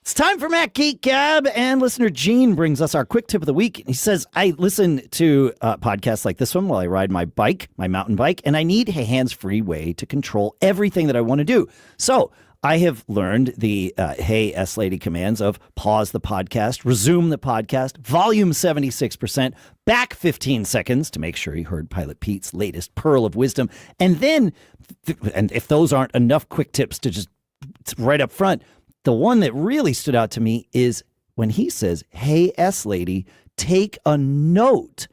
It's time for Mac Geek Gab, and listener Gene brings us our quick tip of the week. He says, I listen to podcasts like this one while I ride my bike, my mountain bike, and I need a hands-free way to control everything that I want to do. So I have learned the Hey S-Lady commands of pause the podcast, resume the podcast, volume 76%, back 15 seconds to make sure you heard Pilot Pete's latest pearl of wisdom. And then, and if those aren't enough quick tips to just right up front, the one that really stood out to me is when he says, hey, S-Lady, take a note.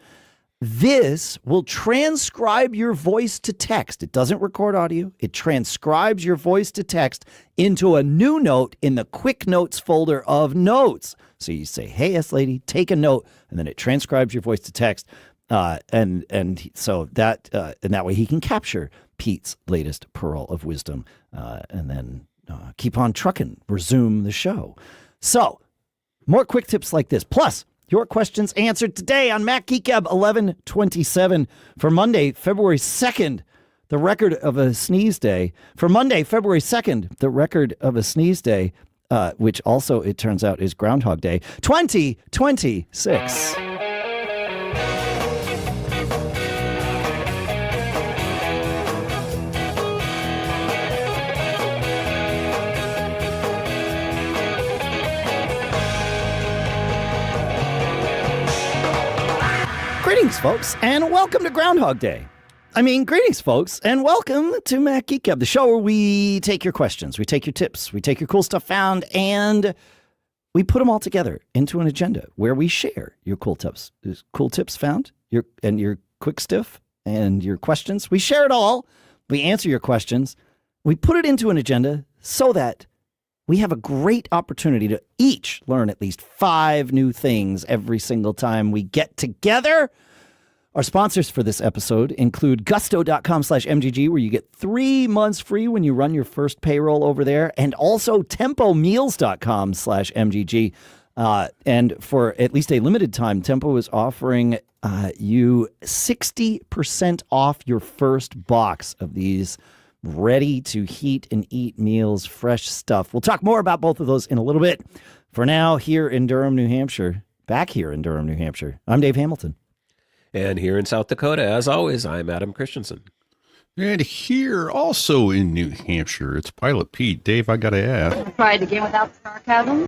This will transcribe your voice to text. It doesn't record audio. It transcribes your voice to text into a new note in the quick notes folder of notes. So you say, hey, S-Lady, take a note, and then it transcribes your voice to text. So that way he can capture Pete's latest pearl of wisdom, and then keep on trucking, resume the show. So more quick tips like this. Plus, your questions answered today on Mac Geek Gab 1127 for Monday, February 2nd, the record of a sneeze day. For Monday, February 2nd, the record of a sneeze day, which also, it turns out, is Groundhog Day, 2026. Greetings, folks, and welcome to Groundhog Day. Greetings, folks, and welcome to Mac Geek Gab, the show where we take your questions, we take your tips, we take your cool stuff found, and we put them all together into an agenda where we share your cool tips found, your quick stuff, and your questions. We share it all. We answer your questions. We put it into an agenda so that we have a great opportunity to each learn at least 5 new things every single time we get together. Our sponsors for this episode include gusto.com/MGG, where you get 3 months free when you run your first payroll over there, and also tempomeals.com/MGG. And for at least a limited time, Tempo is offering you 60% off your first box of these ready to heat and eat meals, fresh stuff. We'll talk more about both of those in a little bit. For now, here in Durham, New Hampshire, I'm Dave Hamilton. And here in South Dakota, as always, I'm Adam Christensen. And here, also in New Hampshire, it's Pilot Pete. Dave, I got to ask. Try it again without the sarcasm?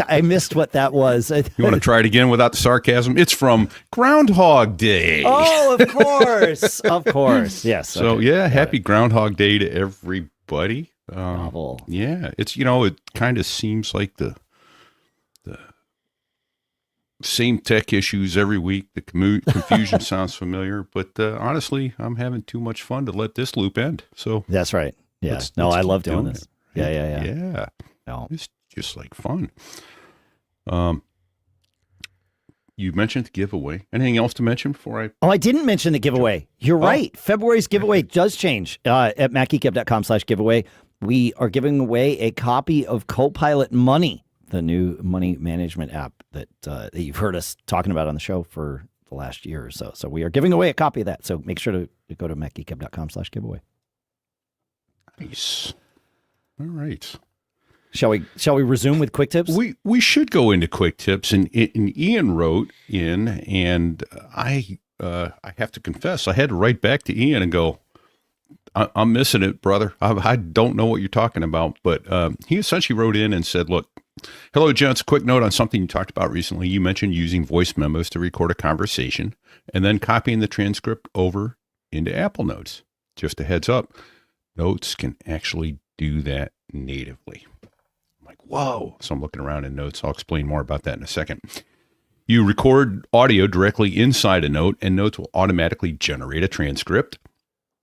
I missed what that was. You want to try it again without the sarcasm? It's from Groundhog Day. Oh, of course. Of course. Yes. So, okay. Yeah, happy Groundhog Day to everybody. Novel. Yeah, it's, it kind of seems like the same tech issues every week. The confusion sounds familiar, but honestly, I'm having too much fun to let this loop end. So that's right. Yeah. I love doing this. Yeah. Yeah. No. It's just like fun. You mentioned the giveaway. Anything else to mention before I? Oh, I didn't mention the giveaway. You're right. February's giveaway does change at macgeekgab.com/giveaway. We are giving away a copy of Copilot Money, the new money management app that you've heard us talking about on the show for the last year or so. So we are giving away a copy of that. So make sure to go to macgeekgab.com/giveaway. Nice. All right. Shall we resume with quick tips? We should go into quick tips, and Ian wrote in, and I have to confess, I had to write back to Ian and go, I'm missing it, brother. I don't know what you're talking about, but he essentially wrote in and said, look, hello, gents, quick note on something you talked about recently. You mentioned using voice memos to record a conversation and then copying the transcript over into Apple Notes. Just a heads up, Notes can actually do that natively. Whoa. So I'm looking around in Notes. I'll explain more about that in a second. You record audio directly inside a note, and Notes will automatically generate a transcript.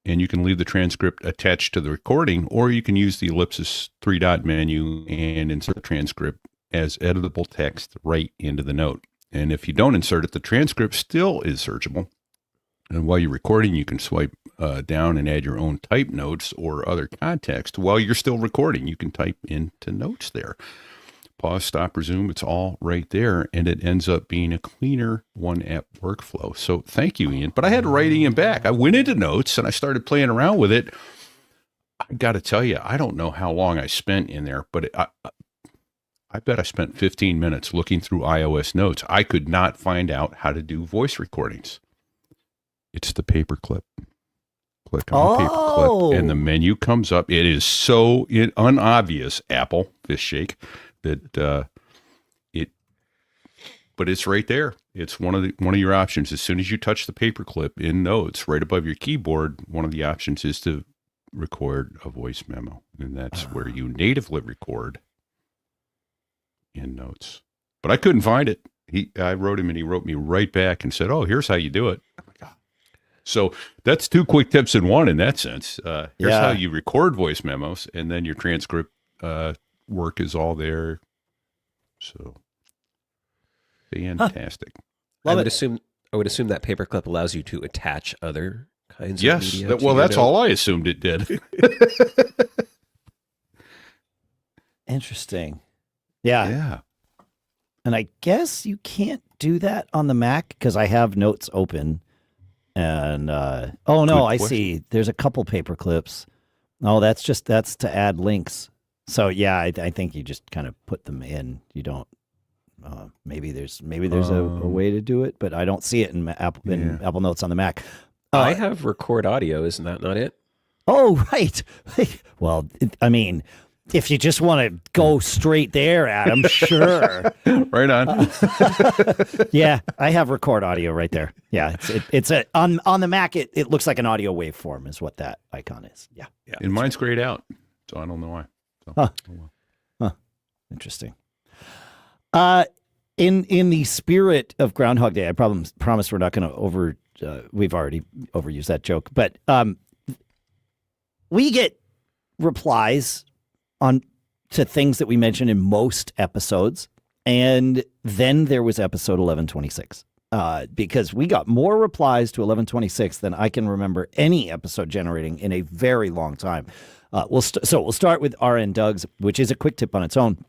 And you can leave the transcript attached to the recording, or you can use the ellipsis 3-dot menu and insert the transcript as editable text right into the note. And if you don't insert it, the transcript still is searchable. And while you're recording, you can swipe down and add your own type notes or other context. While you're still recording, you can type into notes there. Pause, stop, resume. It's all right there. And it ends up being a cleaner one-app workflow. So thank you, Ian. But I had to write Ian back. I went into Notes and I started playing around with it. I got to tell you, I don't know how long I spent in there, but I bet I spent 15 minutes looking through iOS notes. I could not find out how to do voice recordings. It's the paperclip. Click on the paperclip, and the menu comes up. It is so unobvious, Apple, fish shake, that but it's right there. It's one of your options. As soon as you touch the paperclip in Notes, right above your keyboard, one of the options is to record a voice memo, and that's where you natively record in Notes. But I couldn't find it. I wrote him, and he wrote me right back and said, "Oh, here's how you do it." Oh my God. So that's 2 quick tips in one in that sense. Here's how you record voice memos, and then your transcript work is all there. So fantastic. I would assume that paperclip allows you to attach other kinds of media. Yes. Well, that's all I assumed it did. Interesting. Yeah. Yeah. And I guess you can't do that on the Mac because I have Notes open. And oh no, I see. There's a couple paper clips. Oh, that's to add links. So yeah, I think you just kind of put them in. You don't. Maybe there's a way to do it, but I don't see it in Apple Notes on the Mac. I have record audio. Isn't that not it? Oh right. Well, I mean, if you just want to go straight there, Adam, sure. Right on. Yeah, I have record audio right there. Yeah, it's on the Mac. It looks like an audio waveform is what that icon is. Yeah. And mine's grayed out, so I don't know why. So, Huh. Interesting. In the spirit of Groundhog Day, I promise we're not going to we've already overused that joke, but we get replies to things that we mention in most episodes. And then there was episode 1126, because we got more replies to 1126 than I can remember any episode generating in a very long time. We'll start with RN Doug's, which is a quick tip on its own.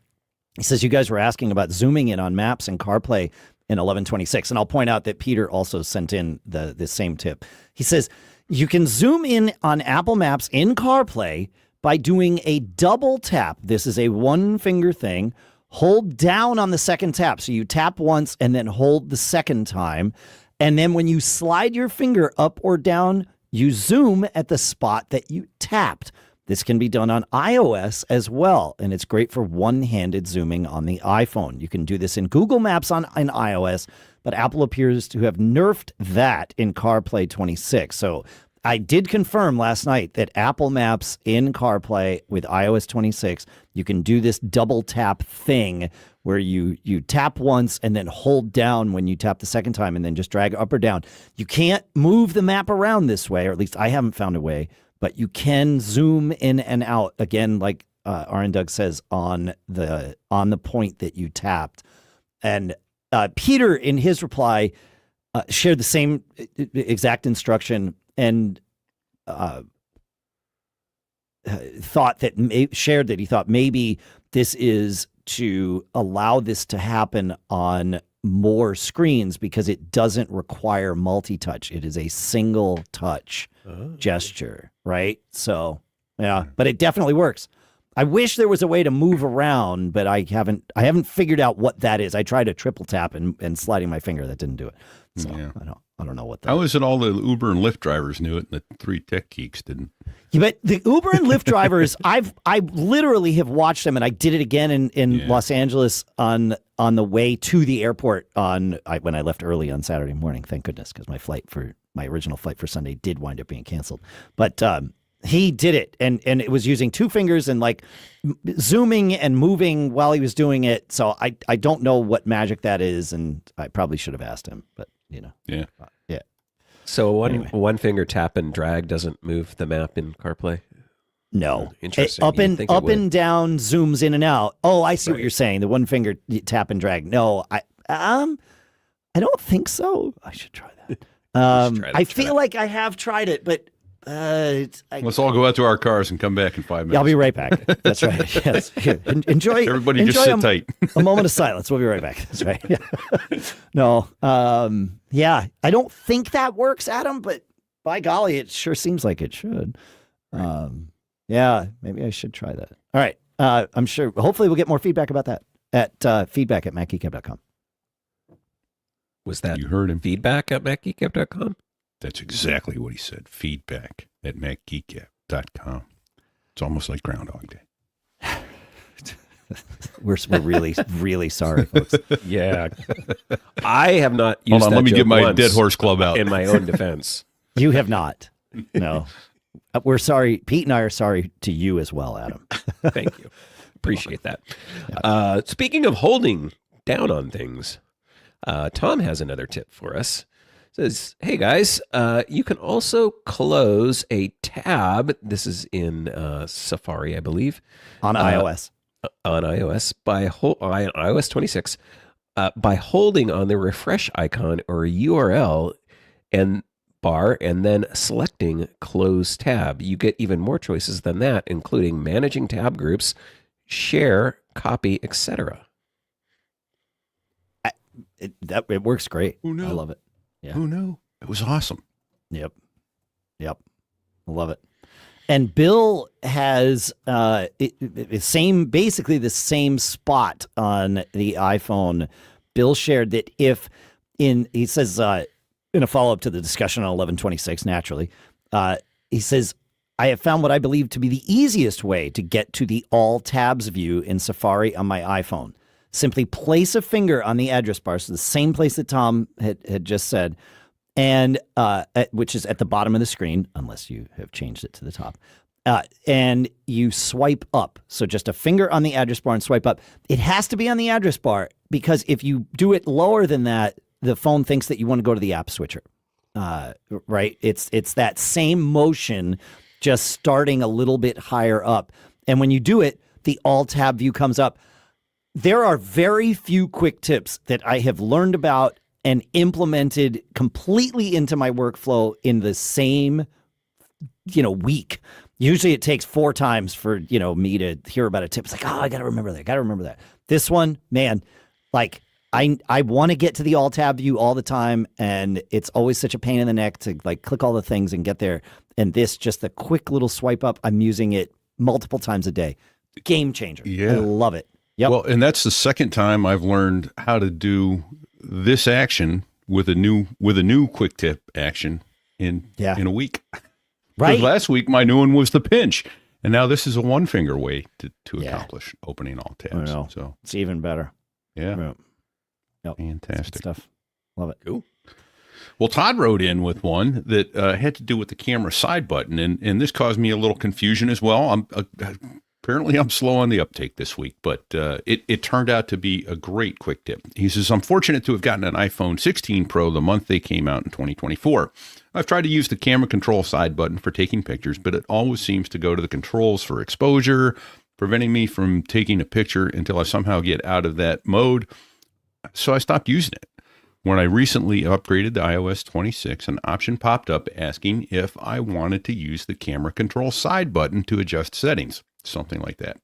He says, you guys were asking about zooming in on maps and CarPlay in 1126. And I'll point out that Peter also sent in the same tip. He says, you can zoom in on Apple Maps in CarPlay by doing a double tap. This is a one finger thing. Hold down on the second tap. So you tap once and then hold the second time. And then when you slide your finger up or down, you zoom at the spot that you tapped. This can be done on iOS as well, and it's great for one-handed zooming on the iPhone. You can do this in Google Maps on iOS, but Apple appears to have nerfed that in CarPlay 26. So I did confirm last night that Apple Maps in CarPlay with iOS 26, you can do this double tap thing where you tap once and then hold down when you tap the second time and then just drag up or down. You can't move the map around this way, or at least I haven't found a way. But you can zoom in and out again, like RN Doug says, on the point that you tapped. And Peter, in his reply, shared the same exact instruction and shared that he thought maybe this is to allow this to happen on more screens because it doesn't require multi-touch. It is a single touch gesture, right? So, yeah, but it definitely works. I wish there was a way to move around, but I haven't figured out what that is. I tried a triple tap and sliding my finger. That didn't do it. So yeah. I don't know what that How is it all the Uber and Lyft drivers knew it and the 3 tech geeks didn't? Yeah, but the Uber and Lyft drivers, I literally have watched them, and I did it again in Los Angeles on the way to the airport when I left early on Saturday morning. Thank goodness, because my original flight for Sunday did wind up being canceled. But he did it, and it was using 2 fingers and like zooming and moving while he was doing it. So I don't know what magic that is, and I probably should have asked him, but yeah. So one finger tap and drag doesn't move the map in CarPlay? No. Interesting. Up and down zooms in and out. Oh, I see what you're saying. The one finger tap and drag. No, I don't think so. I should try that. I feel like I have tried it, but let's all go out to our cars and come back in 5 minutes. I'll be right back. That's right. Yes. Here, enjoy. Everybody just sit tight. A moment of silence. We'll be right back. That's right. No. Yeah. I don't think that works, Adam, but by golly, it sure seems like it should. Yeah. Maybe I should try that. All right. I'm sure. Hopefully, we'll get more feedback about that at feedback@macgeekgab.com. Was that You heard him. feedback at macgeekgab.com? That's exactly what he said. Feedback at macgeekgab.com. It's almost like Groundhog Day. We're really, really sorry, folks. Yeah. I have not used Hold on, that let me joke get my once Dead Horse Club out. in my own defense. You have not. No. We're sorry. Pete and I are sorry to you as well, Adam. Thank you. Appreciate that. Speaking of holding down on things, Tom has another tip for us. Says, hey guys, you can also close a tab. This is in Safari, I believe. On iOS. On iOS by on iOS 26 by holding on the refresh icon or URL and bar and then selecting close tab. You get even more choices than that, including managing tab groups, share, copy, etc. It works great. Who knew? I love it. Yeah. Who knew? It was awesome. Yep. I love it. And Bill has basically the same spot on the iPhone. Bill shared that he says in a follow-up to the discussion on 1126, naturally, he says, I have found what I believe to be the easiest way to get to the all tabs view in Safari on my iPhone. Simply place a finger on the address bar, so the same place that Tom had just said, and which is at the bottom of the screen, unless you have changed it to the top. And you swipe up. So just a finger on the address bar and swipe up. It has to be on the address bar because if you do it lower than that, the phone thinks that you want to go to the app switcher. Right? It's that same motion, just starting a little bit higher up. And when you do it, the all tab view comes up. There are very few quick tips that I have learned about and implemented completely into my workflow in the same, week. Usually it takes 4 times for, me to hear about a tip. It's like, oh, I got to remember that. This one, man, like I want to get to the all tab view all the time. And it's always such a pain in the neck to like click all the things and get there. And this, just a quick little swipe up. I'm using it multiple times a day. Game changer. Yeah. I love it. Yep. Well, and that's the second time I've learned how to do this action with a new quick tip action in a week. Right. Because last week my new one was the pinch, and now this is a one finger way to accomplish opening all tabs. So it's even better. Yeah. Yep. Fantastic Good stuff. Love it. Cool. Well, Todd wrote in with one that had to do with the camera side button, and this caused me a little confusion as well. Apparently, I'm slow on the uptake this week, but it turned out to be a great quick tip. He says, I'm fortunate to have gotten an iPhone 16 Pro the month they came out in 2024. I've tried to use the camera control side button for taking pictures, but it always seems to go to the controls for exposure, preventing me from taking a picture until I somehow get out of that mode. So I stopped using it. When I recently upgraded to iOS 26, an option popped up asking if I wanted to use the camera control side button to adjust settings. Something like that.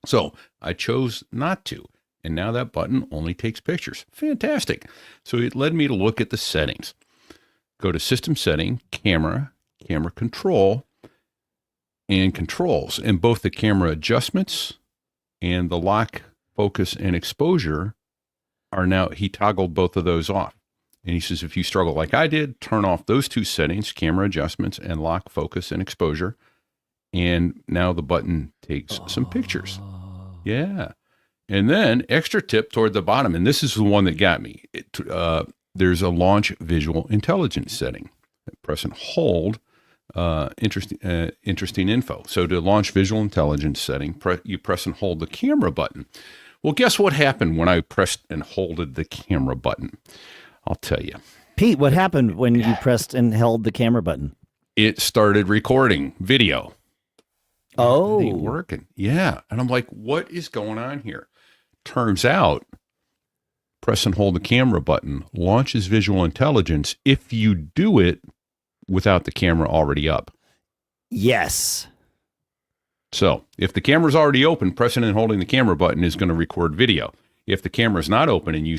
So I chose not to. And now that button only takes pictures. Fantastic. So it led me to look at the settings. Go to System Setting, Camera, Camera Control, and Controls. And both the camera adjustments and the lock, focus, and exposure are now, he toggled both of those off. And he says, if you struggle like I did, turn off those two settings, camera adjustments, and lock, focus, and exposure. And now the button takes some pictures. Yeah. And then extra tip toward the bottom. And this is the one that got me. There's a launch visual intelligence setting. Press and hold. Interesting info. So to launch visual intelligence setting, you press and hold the camera button. Well, guess what happened when I pressed and holded the camera button? I'll tell you. Pete, what happened when you pressed and held the camera button? It started recording video. Oh. Everything working. Yeah. And I'm like, what is going on here? Turns out, press and hold the camera button launches visual intelligence if you do it without the camera already up. Yes. So if the camera's already open, pressing and holding the camera button is going to record video. If the camera's not open and you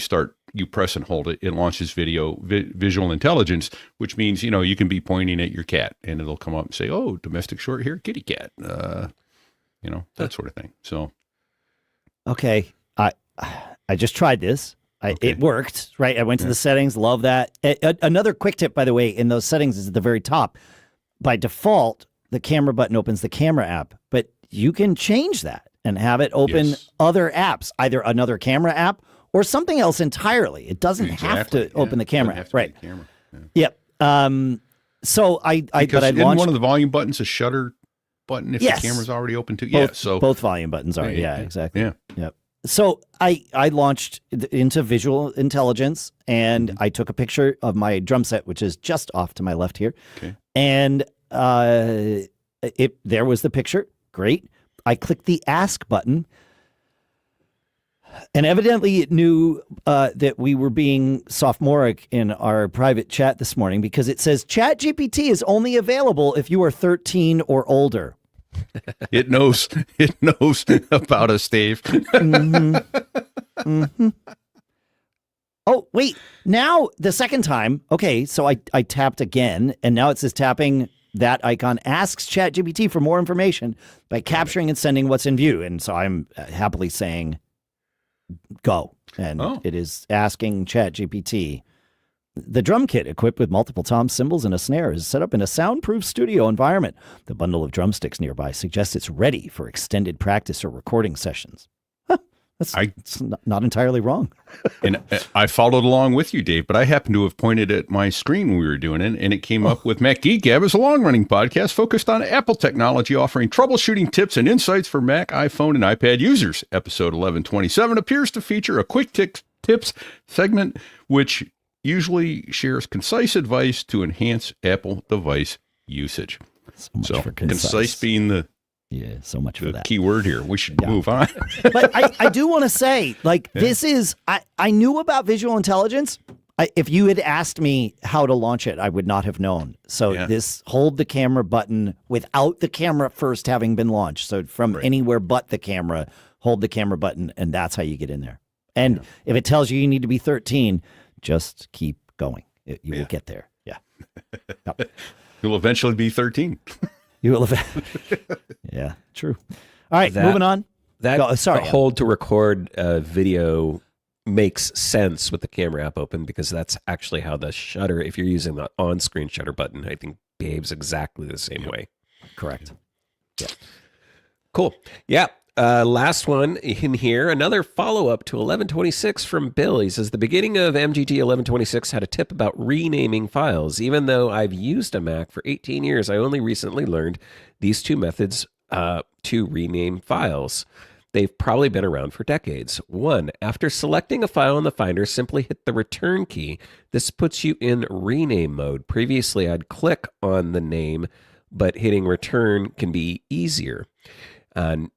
press and hold it, it launches visual intelligence, which means, you can be pointing at your cat and it'll come up and say, oh, domestic short hair kitty cat, that sort of thing. So. Okay. I just tried this. It worked, right? I went to the settings, love that. Another quick tip, by the way, in those settings is at the very top. By default, the camera button opens the camera app, but you can change that and have it open other apps, either another camera app or something else entirely. It doesn't have to open the camera app, right? Yep. So I launched one of the volume buttons a shutter button if the camera's already open too. Both volume buttons are. Yeah, exactly. Yeah. Yep. So I launched into visual intelligence, and I took a picture of my drum set, which is just off to my left here. Okay. And there was the picture. Great. I clicked the ask button, and evidently it knew that we were being sophomoric in our private chat this morning, because it says ChatGPT is only available if you are 13 or older. It knows about us, Dave. Oh, wait. Now the second time. Okay, so I tapped again, and now it says tapping that icon asks ChatGPT for more information by capturing and sending what's in view. And so I'm happily saying go. And it is asking ChatGPT. The drum kit, equipped with multiple tom cymbals and a snare, is set up in a soundproof studio environment. The bundle of drumsticks nearby suggests it's ready for extended practice or recording sessions. That's not entirely wrong. And I followed along with you, Dave, but I happened to have pointed at my screen when we were doing it, and it came up with Mac Geek Gab as a long-running podcast focused on Apple technology, offering troubleshooting tips and insights for Mac, iPhone, and iPad users. Episode 1127 appears to feature a quick tips segment, which usually shares concise advice to enhance Apple device usage. So for concise being so much for that key word here. We should move on. But I do want to say, this is, I knew about visual intelligence. If you had asked me how to launch it, I would not have known. So this hold the camera button without the camera first having been launched. So from anywhere but the camera, hold the camera button, and that's how you get in there. And if it tells you need to be 13, just keep going. You will get there. Yeah. Yep. You'll eventually be 13. You will Yeah, true. All right, moving on. The hold to record video makes sense with the camera app open, because that's actually how the shutter, if you're using the on-screen shutter button, I think behaves exactly the same way. Correct. Yeah. Cool. Yeah. Last one in here, another follow-up to 1126 from Bill. He says, the beginning of MGT 1126 had a tip about renaming files. Even though I've used a Mac for 18 years, I only recently learned these two methods to rename files. They've probably been around for decades. 1, after selecting a file in the Finder, simply hit the return key. This puts you in rename mode. Previously, I'd click on the name, but hitting return can be easier.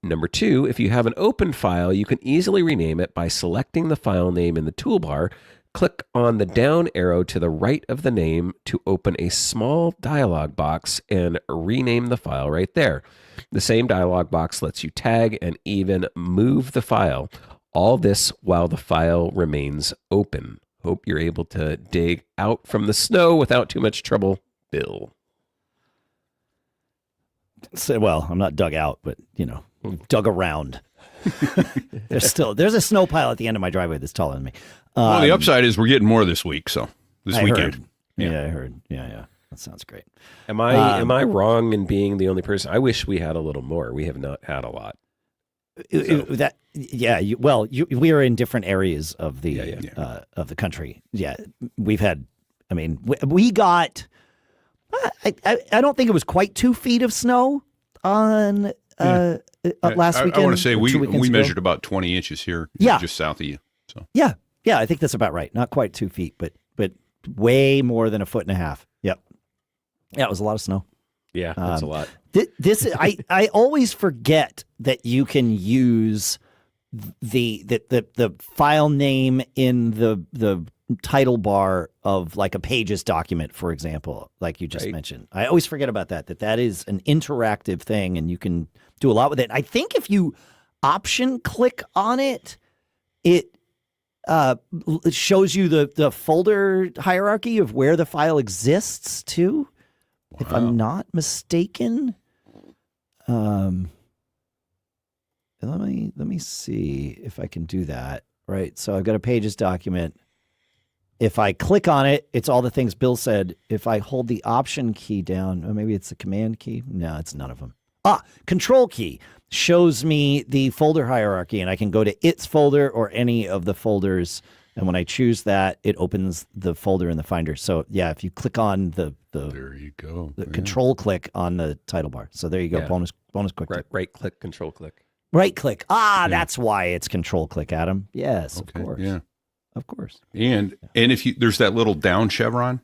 Number 2, if you have an open file, you can easily rename it by selecting the file name in the toolbar. Click on the down arrow to the right of the name to open a small dialog box and rename the file right there. The same dialog box lets you tag and even move the file. All this while the file remains open. Hope you're able to dig out from the snow without too much trouble, Bill. So, well, I'm not dug out, but, dug around. There's a snow pile at the end of my driveway that's taller than me. Well, the upside is we're getting more this week, so this weekend. Heard. Yeah, I heard. Yeah. That sounds great. Am I wrong in being the only person? I wish we had a little more. We have not had a lot. We are in different areas of the country. Yeah, we've had. I mean, we got. I don't think it was quite 2 feet of snow on last weekend. I want to say we measured about 20 inches here, just south of you. So yeah, I think that's about right. Not quite 2 feet, but way more than 1.5 feet. Yep. Yeah, it was a lot of snow. Yeah, that's a lot. I always forget that you can use the file name in the title bar of like a Pages document, for example, like you just mentioned. I always forget about that is an interactive thing, and you can do a lot with it. I think if you option click on it, it shows you the folder hierarchy of where the file exists too. Wow. If I'm not mistaken. Let me see if I can do that. right? So I've got a Pages document. If I click on it, it's all the things Bill said. If I hold the Option key down, or maybe it's the Command key. No, it's none of them. Control key shows me the folder hierarchy, and I can go to its folder or any of the folders. And when I choose that, it opens the folder in the Finder. So yeah, if you click on the there you go. The control click on the title bar. So there you go. Yeah. Bonus quick. Right click, control click. Right click. That's why it's control click, Adam. Yes, Okay, of course. yeah. Of course. And if you there's that little down chevron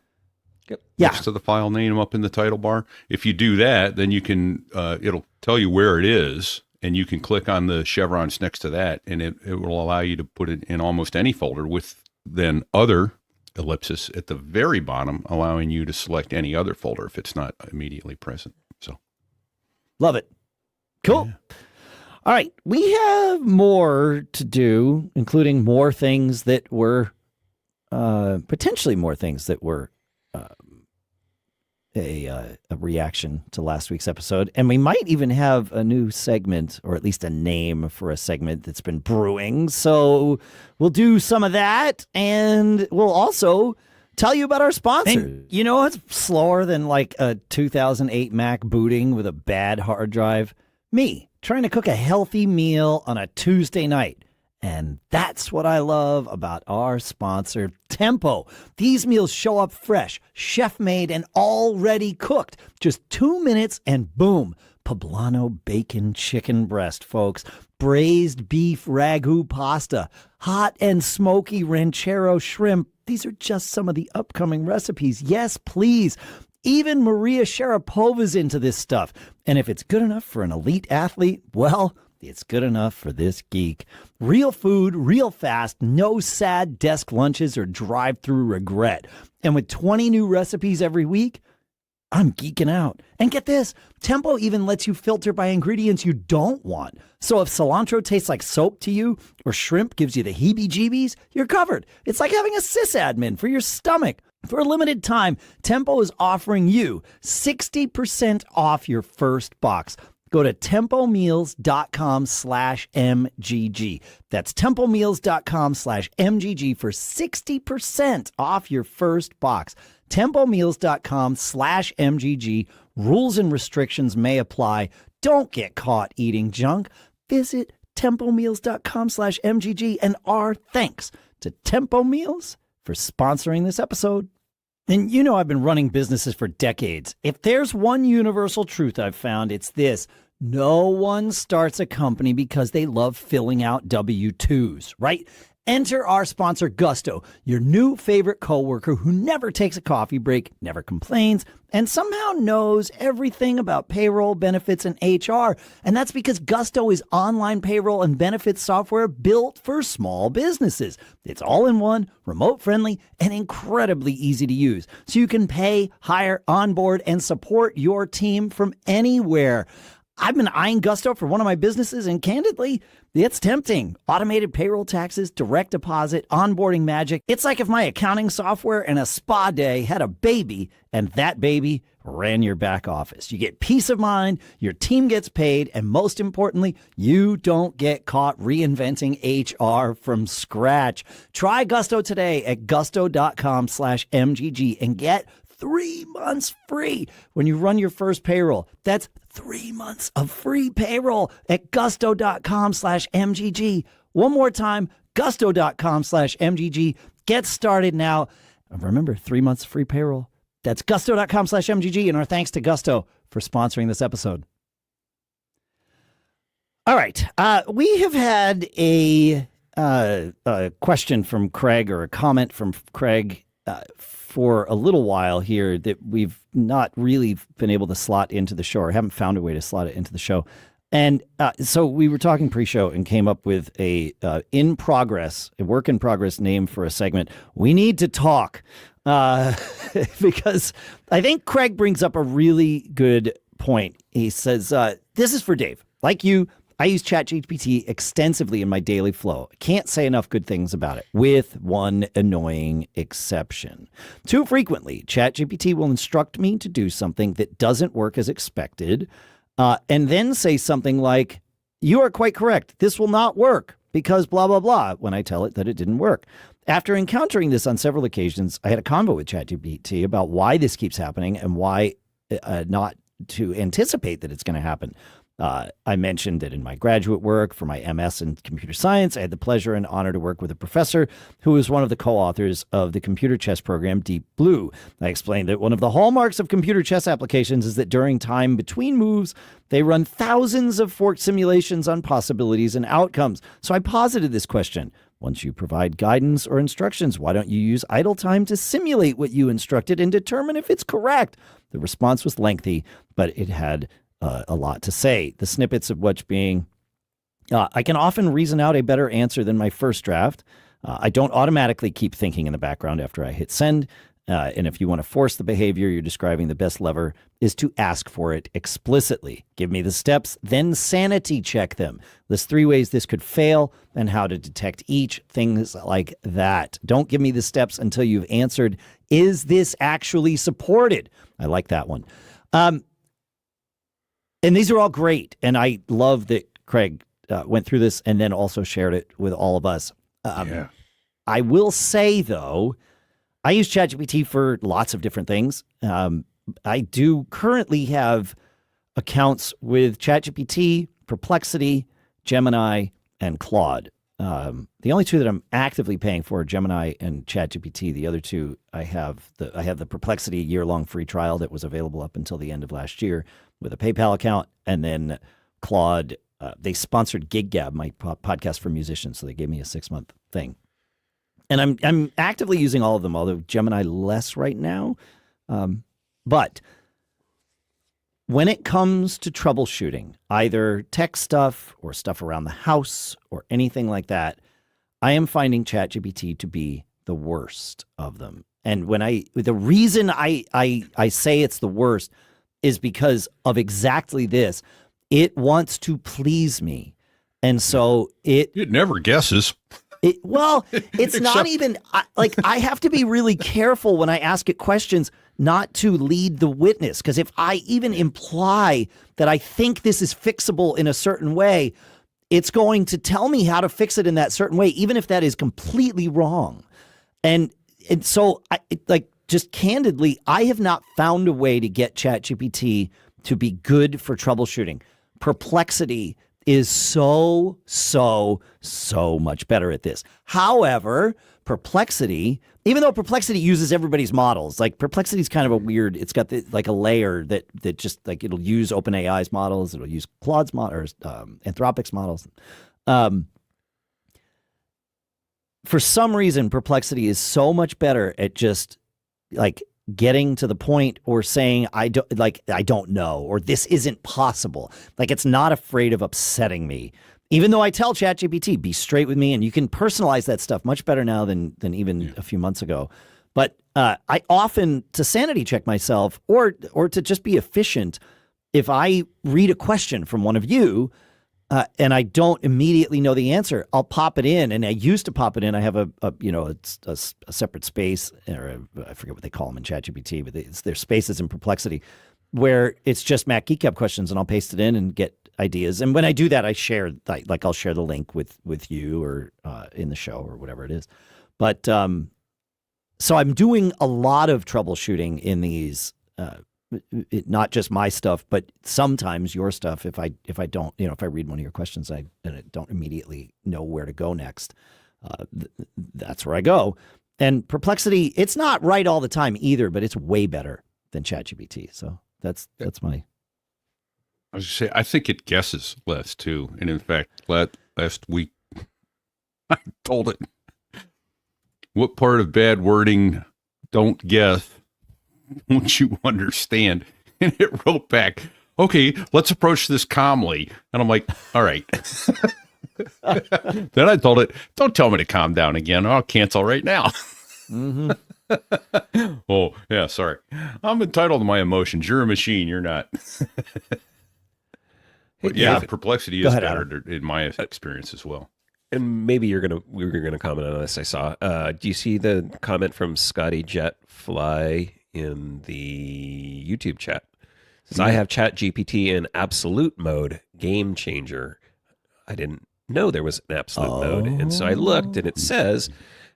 next to the file name up in the title bar. If you do that, then you can it'll tell you where it is, and you can click on the chevrons next to that, and it will allow you to put it in almost any folder with then other ellipsis at the very bottom, allowing you to select any other folder if it's not immediately present. So love it. Cool. Yeah. All right, we have more to do, including more things that were potentially more things that were a reaction to last week's episode. And we might even have a new segment, or at least a name for a segment that's been brewing. So we'll do some of that, and we'll also tell you about our sponsor. And you know what's slower than like a 2008 Mac booting with a bad hard drive? Me trying to cook a healthy meal on a Tuesday night. And that's what I love about our sponsor, Tempo. These meals show up fresh, chef-made, and already cooked. Just 2 minutes and boom, poblano bacon chicken breast, folks. Braised beef ragu pasta, hot and smoky ranchero shrimp. These are just some of the upcoming recipes. Yes, please. Even Maria Sharapova's into this stuff. And if it's good enough for an elite athlete, well, it's good enough for this geek. Real food, real fast, no sad desk lunches or drive-through regret. And with 20 new recipes every week, I'm geeking out. And get this, Tempo even lets you filter by ingredients you don't want. So if cilantro tastes like soap to you, or shrimp gives you the heebie-jeebies, you're covered. It's like having a sysadmin for your stomach. For a limited time, Tempo is offering you 60% off your first box. Go to tempomeals.com/MGG. That's tempomeals.com/MGG for 60% off your first box. Tempomeals.com/MGG. Rules and restrictions may apply. Don't get caught eating junk. Visit tempomeals.com/MGG, and our thanks to Tempo Meals for sponsoring this episode. And you know I've been running businesses for decades. If there's one universal truth I've found, it's this. No one starts a company because they love filling out W-2s, right? Enter our sponsor, Gusto, your new favorite coworker who never takes a coffee break, never complains, and somehow knows everything about payroll, benefits, and HR. And that's because Gusto is online payroll and benefits software built for small businesses. It's all in one, remote friendly, and incredibly easy to use. So you can pay, hire, onboard, and support your team from anywhere. I've been eyeing Gusto for one of my businesses, and candidly, it's tempting. Automated payroll taxes, direct deposit, onboarding magic. It's like if my accounting software and a spa day had a baby, and that baby ran your back office. You get peace of mind, your team gets paid, and most importantly, you don't get caught reinventing HR from scratch. Try Gusto today at gusto.com/MGG and get 3 months free when you run your first payroll. That's 3 months of free payroll at gusto.com/MGG. One more time, gusto.com/MGG. Get started now. Remember, 3 months free payroll. That's gusto.com/MGG. And our thanks to Gusto for sponsoring this episode. All right. We have had a question from Craig, or a comment from Craig, for a little while here that we've not really been able to slot into the show, or haven't found a way to slot it into the show. And so we were talking pre-show and came up with a work in progress name for a segment. We need to talk, because I think Craig brings up a really good point. He says, this is for Dave. Like you, I use ChatGPT extensively in my daily flow. I can't say enough good things about it, with one annoying exception. Too frequently, ChatGPT will instruct me to do something that doesn't work as expected, and then say something like, "You are quite correct. This will not work because blah, blah, blah, when I tell it that it didn't work. After encountering this on several occasions, I had a convo with ChatGPT about why this keeps happening and why not to anticipate that it's going to happen. I mentioned that in my graduate work for my MS in computer science, I had the pleasure and honor to work with a professor who was one of the co-authors of the computer chess program Deep Blue. I explained that one of the hallmarks of computer chess applications is that during time between moves, they run thousands of forked simulations on possibilities and outcomes. So I posited this question. Once you provide guidance or instructions, why don't you use idle time to simulate what you instructed and determine if it's correct? The response was lengthy, but it had a lot to say. The snippets of which being, I can often reason out a better answer than my first draft. I don't automatically keep thinking in the background after I hit send. And if you want to force the behavior you're describing, the best lever is to ask for it explicitly. Give me the steps, then sanity check them. List 3 ways this could fail and how to detect each, things like that. Don't give me the steps until you've answered, is this actually supported? I like that one. And these are all great. And I love that Craig went through this and then also shared it with all of us. I will say, though, I use ChatGPT for lots of different things. I do currently have accounts with ChatGPT, Perplexity, Gemini, and Claude. The only two that I'm actively paying for are Gemini and ChatGPT. The other two, I have the Perplexity year-long free trial that was available up until the end of last year with a PayPal account, and then Claude. They sponsored Geek Gab, my podcast for musicians, so they gave me a 6-month thing. And I'm actively using all of them, although Gemini less right now. But when it comes to troubleshooting, either tech stuff or stuff around the house or anything like that, I am finding ChatGPT to be the worst of them. And the reason I say it's the worst is because of exactly this. It wants to please me. And so it never guesses. It's not even like I have to be really careful when I ask it questions not to lead the witness. Because if I even imply that I think this is fixable in a certain way, it's going to tell me how to fix it in that certain way, even if that is completely wrong. And so, just candidly, I have not found a way to get ChatGPT to be good for troubleshooting. Perplexity is so much better at this. However, Perplexity, even though Perplexity uses everybody's models, like Perplexity is kind of a weird, it's got like a layer that just like it'll use OpenAI's models, it'll use Claude's models, Anthropic's models. For some reason, Perplexity is so much better at just like getting to the point or saying, I don't know, or this isn't possible. Like it's not afraid of upsetting me. Even though I tell ChatGPT, be straight with me, and you can personalize that stuff much better now than even a few months ago. But I often, to sanity check myself or to just be efficient, if I read a question from one of you and I don't immediately know the answer, I'll pop it in. And I used to pop it in. I have a separate space, or I forget what they call them in ChatGPT, but their spaces in Perplexity, where it's just Mac Geek Gab questions, and I'll paste it in and get ideas. And when I do that, I share, I'll share the link with you or in the show or whatever it is. But so I'm doing a lot of troubleshooting in these. Not just my stuff, but sometimes your stuff. If I don't, if I read one of your questions, and I don't immediately know where to go next, that's where I go. And Perplexity, it's not right all the time either, but it's way better than ChatGPT. So that's my. I was just say I think it guesses less too, and in fact, last week I told it what part of bad wording don't guess. Won't you understand? And it wrote back, okay, let's approach this calmly. And I'm like, all right. Then I told it, don't tell me to calm down again, or I'll cancel right now. Mm-hmm. Oh, yeah, sorry. I'm entitled to my emotions. You're a machine. You're not. But yeah, Perplexity is better in my experience as well. And maybe we were gonna comment on this. I saw. Do you see the comment from Scotty Jet Fly in the YouTube chat? It says, I have ChatGPT in absolute mode, game changer. I didn't know there was an absolute mode. And so I looked, and it says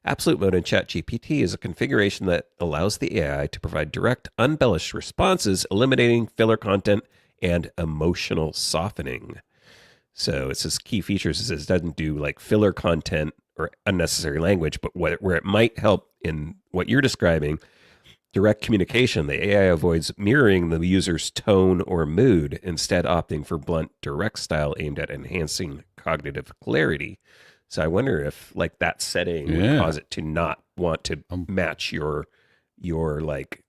absolute mode in ChatGPT is a configuration that allows the AI to provide direct, unembellished responses, eliminating filler content and emotional softening. So it says key features. It says it doesn't do like filler content or unnecessary language, but where it might help in what you're describing, direct communication. The AI avoids mirroring the user's tone or mood, instead opting for blunt, direct style aimed at enhancing cognitive clarity. So I wonder if like that setting would cause it to not want to match your like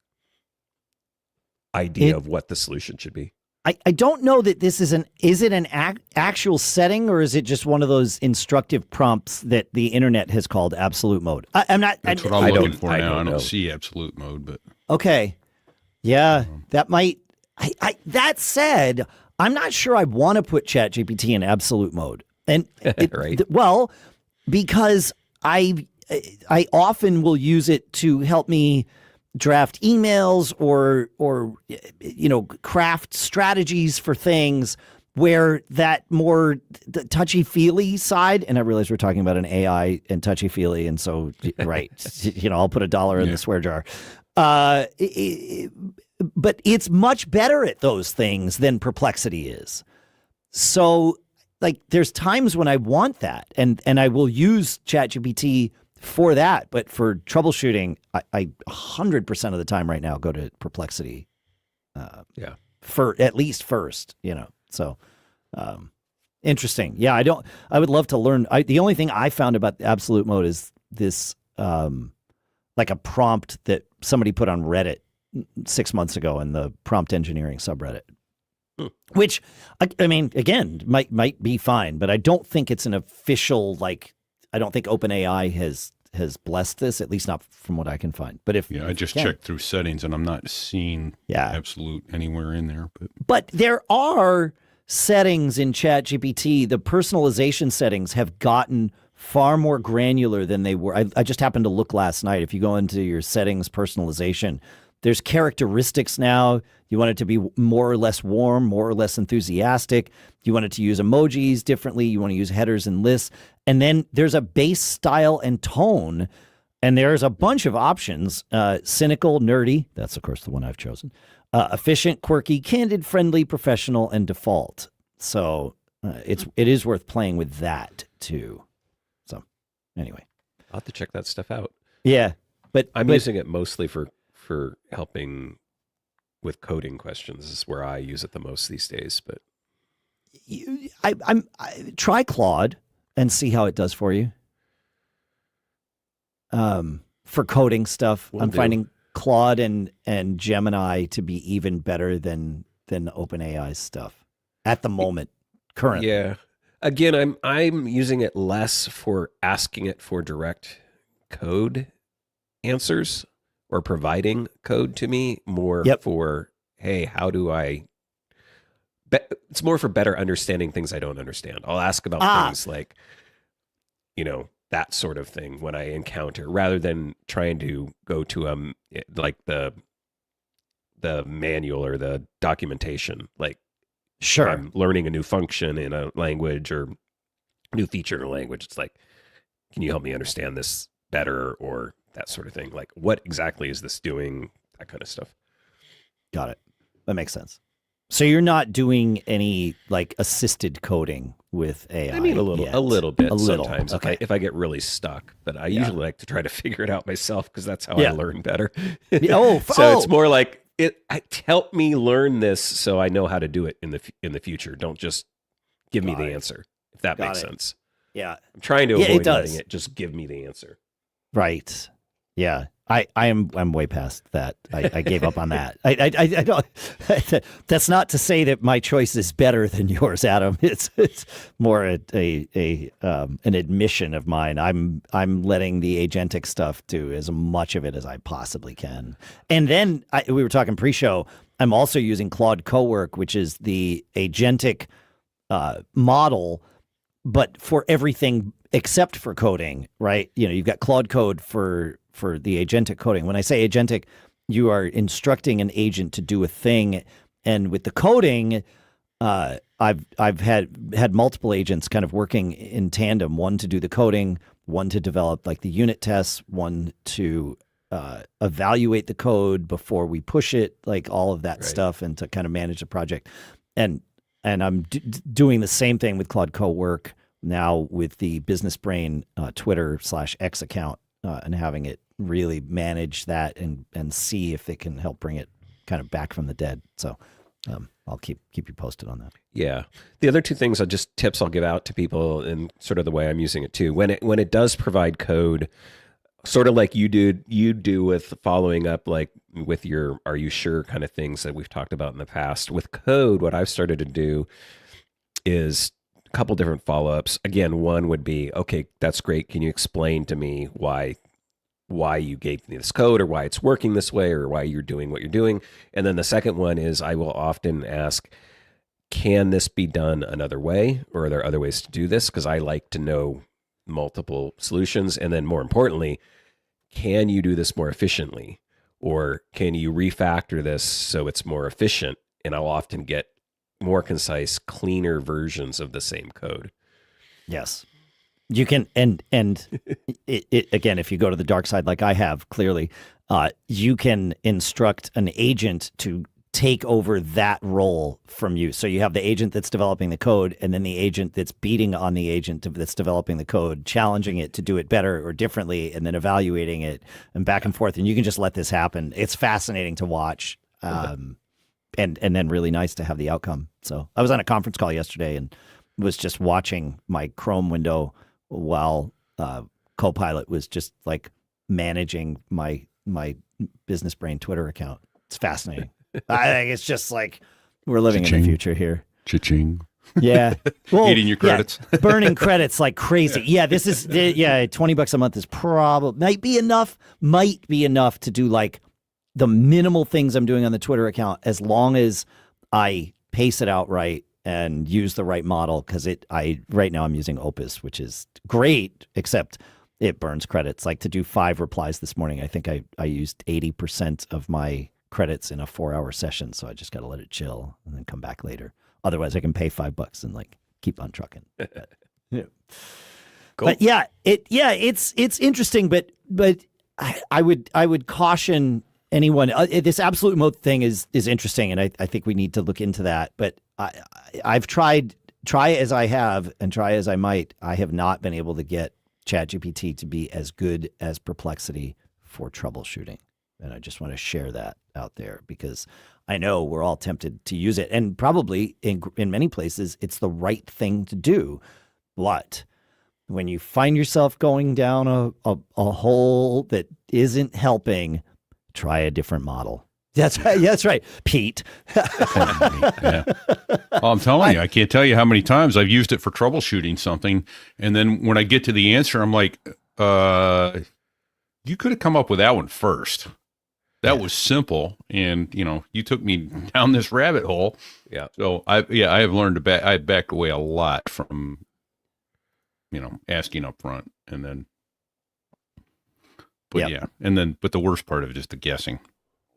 idea of what the solution should be. I don't know that this is it an actual setting, or is it just one of those instructive prompts that the internet has called absolute mode? I'm not. That's what I'm looking for now. I don't see absolute mode, but okay, yeah, that might. That said, I'm not sure I want to put ChatGPT in absolute mode, and right. Well, because I often will use it to help me draft emails or craft strategies for things where that more touchy-feely side, and I realize we're talking about an AI and touchy-feely, and so right, I'll put $1 in the swear jar. But it's much better at those things than Perplexity is. So like there's times when I want that, and I will use ChatGPT for that, but for troubleshooting, I 100% of the time right now go to Perplexity. For at least first, So, interesting. Yeah, I would love to learn. The only thing I found about absolute mode is this, like a prompt that somebody put on Reddit 6 months ago in the prompt engineering subreddit, which I mean, again, might be fine, but I don't think it's an official like. I don't think OpenAI has blessed this, at least not from what I can find. But if I just checked through settings and I'm not seeing absolute anywhere in there. But there are settings in ChatGPT. The personalization settings have gotten far more granular than they were. I just happened to look last night. If you go into your settings personalization, there's characteristics now. You want it to be more or less warm, more or less enthusiastic. You want it to use emojis differently. You want to use headers and lists. And then there's a base style and tone. And there's a bunch of options. Cynical, nerdy. That's, of course, the one I've chosen. Efficient, quirky, candid, friendly, professional, and default. So it is worth playing with that, too. So anyway. I'll have to check that stuff out. Yeah. But I'm using it mostly for helping with coding questions. This is where I use it the most these days. But I try Claude and see how it does for you. For coding stuff, I'm finding Claude and Gemini to be even better than OpenAI's stuff at the moment. Currently, yeah. Again, I'm using it less for asking it for direct code answers or providing code to me, more for, hey, how do I... It's more for better understanding things I don't understand. I'll ask about things like, that sort of thing when I encounter, rather than trying to go to like the manual or the documentation. Like, sure, I'm learning a new function in a language or new feature in a language. It's like, can you help me understand this better, or that sort of thing? Like, what exactly is this doing? That kind of stuff. Got it. That makes sense. So you're not doing any like assisted coding with AI? I mean, a little bit sometimes. Okay. If I get really stuck, but I usually like to try to figure it out myself, because that's how I learn better. It's more like help me learn this so I know how to do it in the future. Don't just give me the answer, if that makes sense. Yeah, I'm trying to avoid letting it just give me the answer. Right. Yeah. I'm way past that. I gave up on that. I don't. That's not to say that my choice is better than yours, Adam. It's more an admission of mine. I'm letting the agentic stuff do as much of it as I possibly can. And then we were talking pre-show. I'm also using Claude Cowork, which is the agentic model, but for everything except for coding. Right? You've got Claude Code for the agentic coding. When I say agentic, you are instructing an agent to do a thing. And with the coding, I I've had multiple agents kind of working in tandem, one to do the coding, one to develop like the unit tests, one to evaluate the code before we push it, like all of that stuff, and to kind of manage the project. And I'm doing the same thing with Claude Co-work now with the Business Brain Twitter/X account, and having it really manage that and see if it can help bring it kind of back from the dead. So I'll keep you posted on that. Yeah. The other two things tips I'll give out to people, and sort of the way I'm using it too. When it does provide code, sort of like you do with following up, like with your "are you sure" kind of things that we've talked about in the past. With code, what I've started to do is a couple different follow-ups. Again, one would be, okay, that's great. Can you explain to me why you gave me this code, or why it's working this way, or why you're doing what you're doing? And then the second one is, I will often ask, can this be done another way, or are there other ways to do this? Because I like to know multiple solutions. And then more importantly, can you do this more efficiently, or can you refactor this so it's more efficient? And I'll often get more concise, cleaner versions of the same code. Yes. You can, and it again, if you go to the dark side, like I have clearly, you can instruct an agent to take over that role from you. So you have the agent that's developing the code, and then the agent that's beating on the agent that's developing the code, challenging it to do it better or differently, and then evaluating it, and back and forth. And you can just let this happen. It's fascinating to watch, and then really nice to have the outcome. So I was on a conference call yesterday and was just watching my Chrome window while Copilot was just like managing my Business Brain Twitter account. It's fascinating. I think it's just like we're living in the future here. Cha-ching. Yeah. Well, eating your credits. Yeah, burning credits like crazy. Yeah, this is $20 a month is probably might be enough to do like the minimal things I'm doing on the Twitter account, as long as I pace it out right and use the right model, because right now I'm using Opus, which is great, except it burns credits. Like to do 5 replies this morning, I think I used 80% of my credits in a 4-hour session, so I just got to let it chill and then come back later. Otherwise, I can pay $5 and like keep on trucking. Yeah. Cool. But it's interesting, but I would caution anyone. This absolute mode thing is interesting, and I think we need to look into that. But I've try as I have and try as I might, I have not been able to get ChatGPT to be as good as Perplexity for troubleshooting. And I just want to share that out there, because I know we're all tempted to use it, and probably in many places it's the right thing to do. But when you find yourself going down a hole that isn't helping, try a different model. That's right. That's right, Pete. Yeah. Well, I'm telling you, I can't tell you how many times I've used it for troubleshooting something, and then when I get to the answer, I'm like, you could have come up with that one first. That was simple, and you took me down this rabbit hole. Yeah. So I have learned to I backed away a lot from, asking up front, and then, but but the worst part of it is the guessing.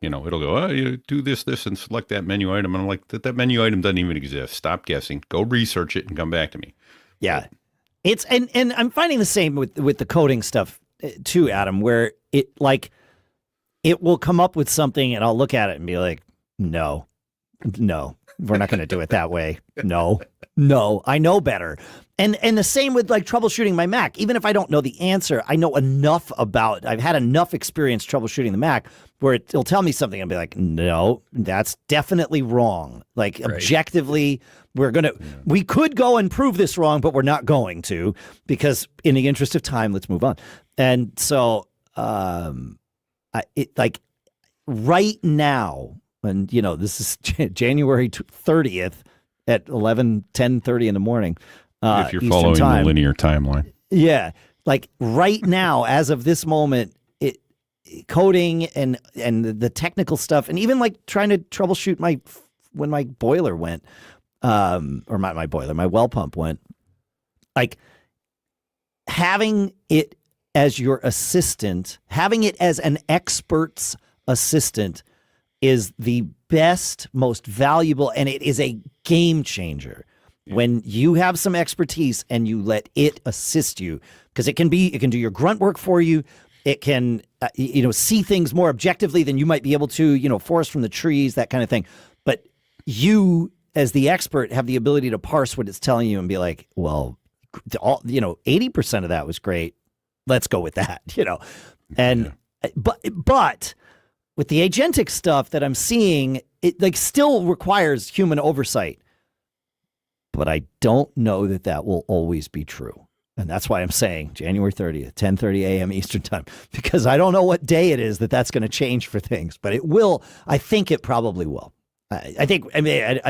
It'll go, oh, you do this, and select that menu item, and I'm like, that menu item doesn't even exist. Stop guessing. Go research it and come back to me. Yeah, it's and I'm finding the same with the coding stuff too, Adam, where it will come up with something and I'll look at it and be like, no, we're not going to do it that way. No, I know better. And the same with like troubleshooting my Mac. Even if I don't know the answer, I know enough I've had enough experience troubleshooting the Mac where it'll tell me something and be like, no, that's definitely wrong. Like objectively, we could go and prove this wrong, but we're not going to, because in the interest of time, let's move on. And so, right now, and this is January 30th at 10:30 in the morning. If you're Eastern following time. the linear timeline. Yeah. Like right now, as of this moment, coding and the technical stuff, and even like trying to troubleshoot when my boiler went, or my boiler, my well pump went, like having it as your assistant, having it as an expert's assistant is the best, most valuable, and it is a game changer. when you have some expertise and you let it assist you, because it can do your grunt work for you. It can, see things more objectively than you might be able to, forest from the trees, that kind of thing. But you, as the expert, have the ability to parse what it's telling you and be like, well, 80% of that was great. Let's go with that, And but with the agentic stuff that I'm seeing, it still requires human oversight. But I don't know that will always be true. And that's why I'm saying January 30th, 10:30 a.m. Eastern time, because I don't know what day it is that's going to change for things, but it will. I think it probably will. I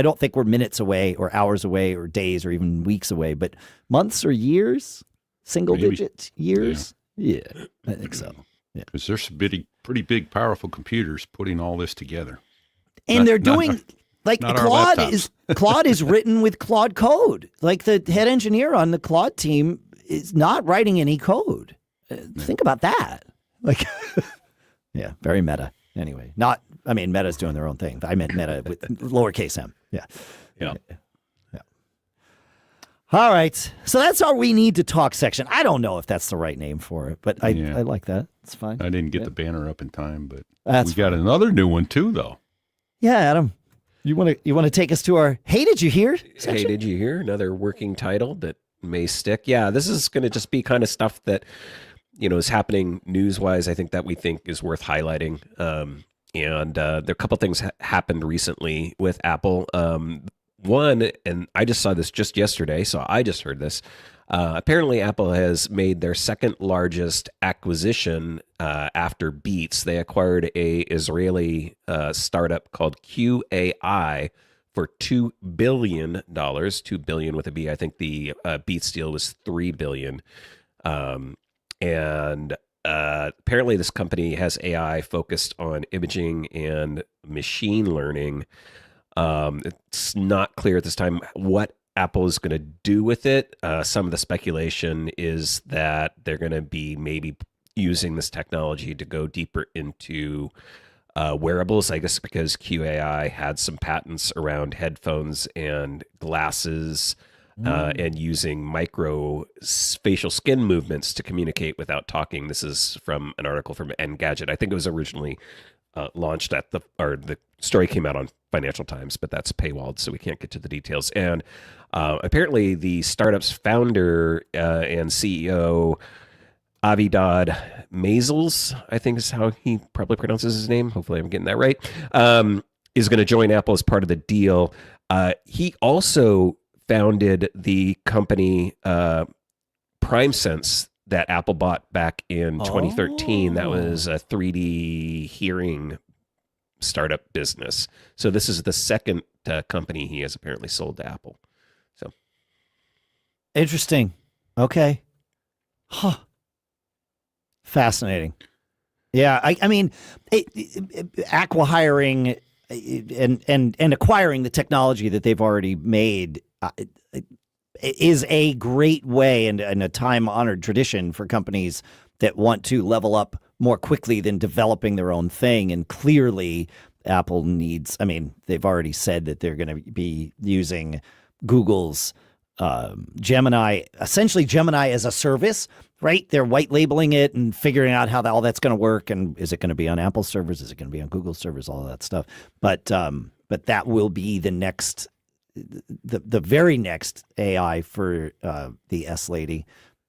don't think we're minutes away or hours away or days or even weeks away, but months or years, digit years. Yeah, I think so. Yeah. Because there's some pretty big, powerful computers putting all this together. And they're doing... Claude is written with Claude code. Like the head engineer on the Claude team is not writing any code. Think about that. Like, yeah, very meta. Anyway, Meta's doing their own thing. I meant Meta with lowercase m. Yeah. All right. So that's our We Need to Talk section. I don't know if that's the right name for it, but I like that. It's fine. I didn't get the banner up in time, but we got another new one too, though. Yeah, Adam. You want to take us to our Hey Did You Hear section? Hey Did You Hear? Another working title that may stick. Yeah, this is going to just be kind of stuff that is happening news-wise. I think that we think is worth highlighting. And there are a couple things happened recently with Apple. One, and I just saw this just yesterday, so I just heard this. Apparently, Apple has made their second largest acquisition after Beats. They acquired a Israeli startup called QAI for $2 billion. $2 billion with a B. I think the Beats deal was $3 billion. And apparently, this company has AI focused on imaging and machine learning. It's not clear at this time what Apple is going to do with it. Some of the speculation is that they're going to be maybe using this technology to go deeper into wearables, I guess, because QAI had some patents around headphones and glasses and using micro facial skin movements to communicate without talking. This is from an article from Engadget. I think it was originally launched the story came out on Financial Times, but that's paywalled, so we can't get to the details. And apparently the startup's founder and CEO, Avidad Maisels, I think is how he probably pronounces his name. Hopefully I'm getting that right. Is going to join Apple as part of the deal. He also founded the company PrimeSense that Apple bought back in 2013. That was a 3D hearing startup business. So this is the second company he has apparently sold to Apple. So interesting. Okay. Huh. Fascinating. Yeah, I mean, acqui-hiring and acquiring the technology that they've already made is a great way and a time-honored tradition for companies that want to level up more quickly than developing their own thing. And clearly, Apple needs, they've already said that they're going to be using Google's Gemini, essentially Gemini as a service, right? They're white labeling it and figuring out how all that's going to work. And is it going to be on Apple servers? Is it going to be on Google servers? All of that stuff. But that will be the next, the very next AI for the S Lady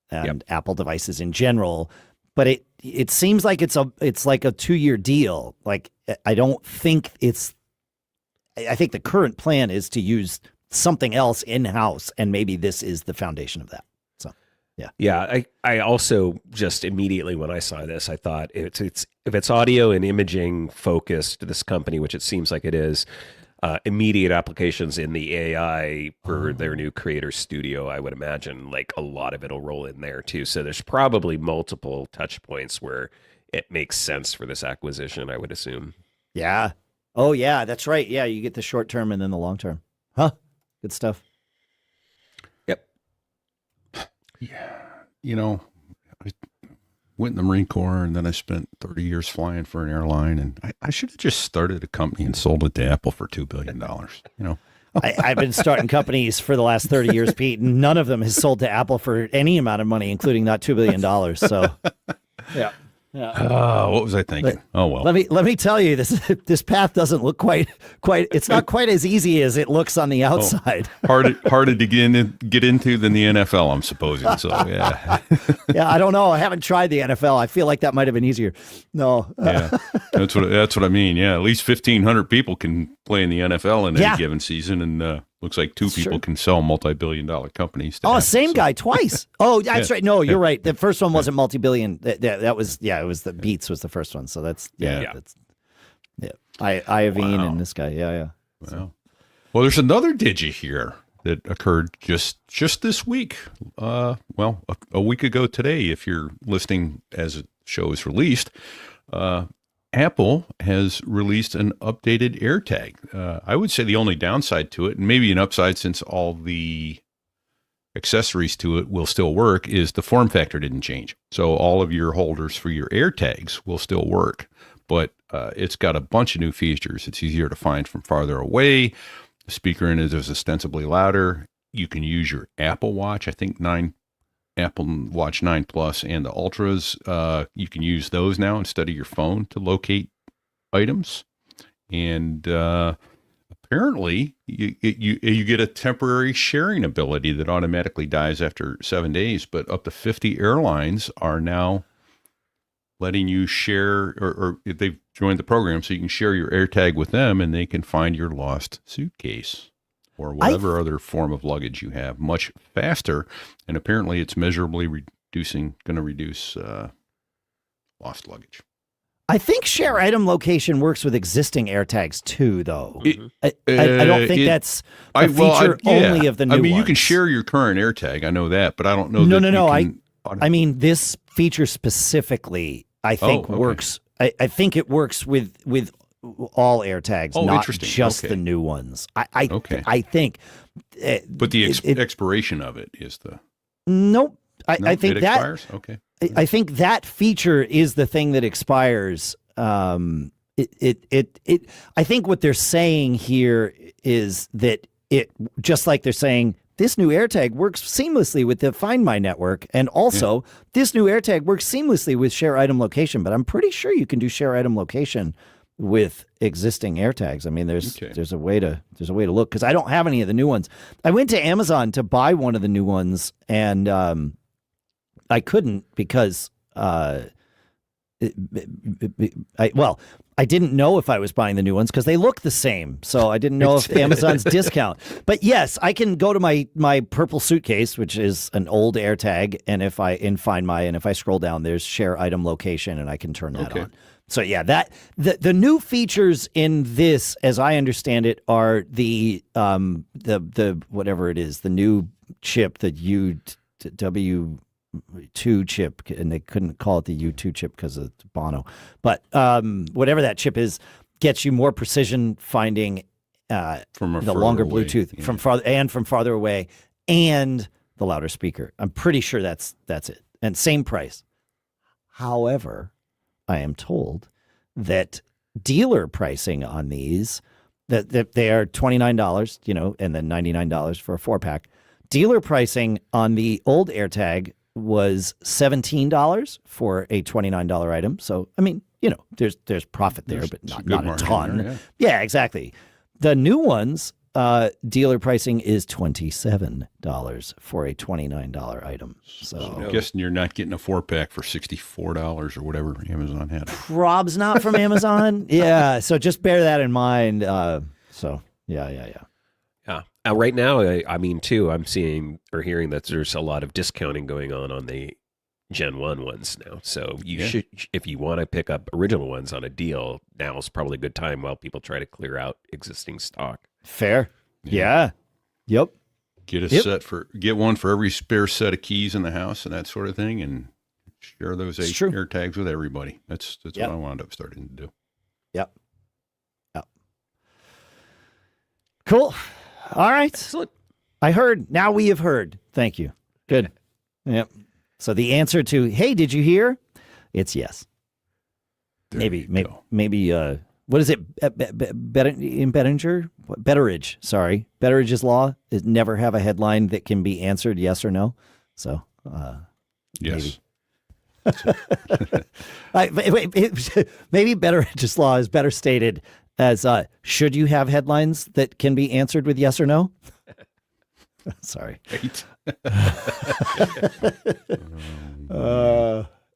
and Apple devices in general. But it seems like it's like a 2-year deal. Like I think the current plan is to use something else in-house, and maybe this is the foundation of that. So, yeah. Yeah, I also just immediately when I saw this, I thought if it's audio and imaging focused, this company, which it seems like it is, immediate applications in the AI for their new creator studio, I would imagine like a lot of it'll roll in there too. So there's probably multiple touch points where it makes sense for this acquisition, I would assume. Yeah. Oh yeah, that's right. Yeah, you get the short term and then the long term. Huh? Good stuff. Yep. Yeah. I went in the Marine Corps, and then I spent 30 years flying for an airline, and I should have just started a company and sold it to Apple for $2 billion. I've been starting companies for the last 30 years, Pete, and none of them has sold to Apple for any amount of money, including not $2 billion. So, yeah. What was I thinking? Well. Let me tell you, this path doesn't look quite. It's not quite as easy as it looks on the outside. Harder to get into than the NFL, I'm supposing. So yeah. Yeah, I don't know. I haven't tried the NFL. I feel like that might have been easier. No. Yeah, that's what I mean. Yeah, at least 1,500 people can play in the NFL in any given season, and looks like two people can sell multi-billion-dollar companies. Same guy twice. Oh, that's right. No, you're right. The first one wasn't multi-billion. That was it was the Beats was the first one. So that's that's Iovine and this guy. Yeah. Wow. Well, there's another digi here that occurred just this week. A week ago today, if you're listening as the show is released. Apple has released an updated AirTag. I would say the only downside to it, and maybe an upside since all the accessories to it will still work, is the form factor didn't change. So all of your holders for your AirTags will still work, but it's got a bunch of new features. It's easier to find from farther away. The speaker in it is ostensibly louder. You can use your Apple Watch, I think Apple Watch 9 Plus and the Ultras, you can use those now instead of your phone to locate items. And apparently, you get a temporary sharing ability that automatically dies after 7 days. But up to 50 airlines are now letting you share, or they've joined the program, so you can share your AirTag with them, and they can find your lost suitcase or whatever other form of luggage you have much faster. And apparently it's measurably going to reduce lost luggage. I think share item location works with existing AirTags too, though. I don't think that's a feature only of the new ones. You can share your current AirTag. I know that, but I don't know. No. I mean, this feature specifically, I think works. I think it works with all AirTags, not just the new ones. I think. But the expiration of it is the. Nope. I think it that expires. Okay. I think that feature is the thing that expires. I think what they're saying here is that it, just like they're saying, this new AirTag works seamlessly with the Find My network, and also this new AirTag works seamlessly with share item location. But I'm pretty sure you can do share item location with existing AirTags. I mean, there's a way to look, because I don't have any of the new ones. I went to Amazon to buy one of the new ones, and I couldn't because I didn't know if I was buying the new ones because they look the same. So I didn't know if Amazon's discount. But yes, I can go to my purple suitcase, which is an old AirTag, and if I scroll down, there's share item location, and I can turn that on. So yeah, that the new features in this, as I understand it, are the whatever it is, the new chip, the U2 chip, and they couldn't call it the U2 chip because of Bono. But whatever that chip is, gets you more precision finding from the longer Bluetooth from farther away, and the louder speaker. I'm pretty sure that's it, and same price. However, I am told that dealer pricing on these, that they are $29, and then $99 for a 4-pack. Dealer pricing on the old AirTag was $17 for a $29 item. So, I mean, there's profit there, but not a ton. There, yeah, exactly. The new ones, dealer pricing is $27 for a $29 item. So I'm guessing you're not getting a 4-pack for $64 or whatever Amazon had. Probs not from Amazon. Yeah. So just bear that in mind. Yeah. Right now, I mean, too, I'm seeing or hearing that there's a lot of discounting going on the Gen 1 ones now. So you should, if you want to pick up original ones on a deal, now is probably a good time while people try to clear out existing stock. Fair. Yeah. Yep. Get one for every spare set of keys in the house and that sort of thing, and share those AirTags with everybody. That's what I wound up starting to do. Yep. Cool. All right. Excellent. I heard. Now we have heard. Thank you. Good. Yep. So the answer to, hey, did you hear? It's yes. Maybe what is it? In Betteridge, sorry. Betteridge's law is never have a headline that can be answered yes or no. So, Yes. Maybe Betteridge's law is better stated as should you have headlines that can be answered with yes or no? Sorry. Right.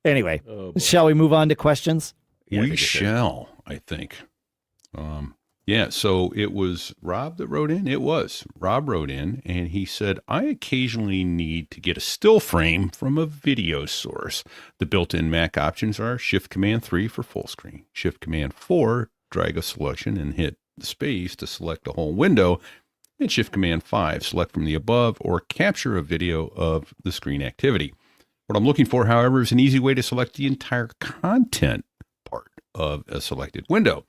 Anyway, shall we move on to questions? We shall, I think. So it was Rob that wrote in. It was. Rob wrote in, and he said, I occasionally need to get a still frame from a video source. The built-in Mac options are Shift-Command-3 for full screen, Shift-Command-4, drag a selection and hit the space to select the whole window, and Shift-Command-5, select from the above or capture a video of the screen activity. What I'm looking for, however, is an easy way to select the entire content part of a selected window.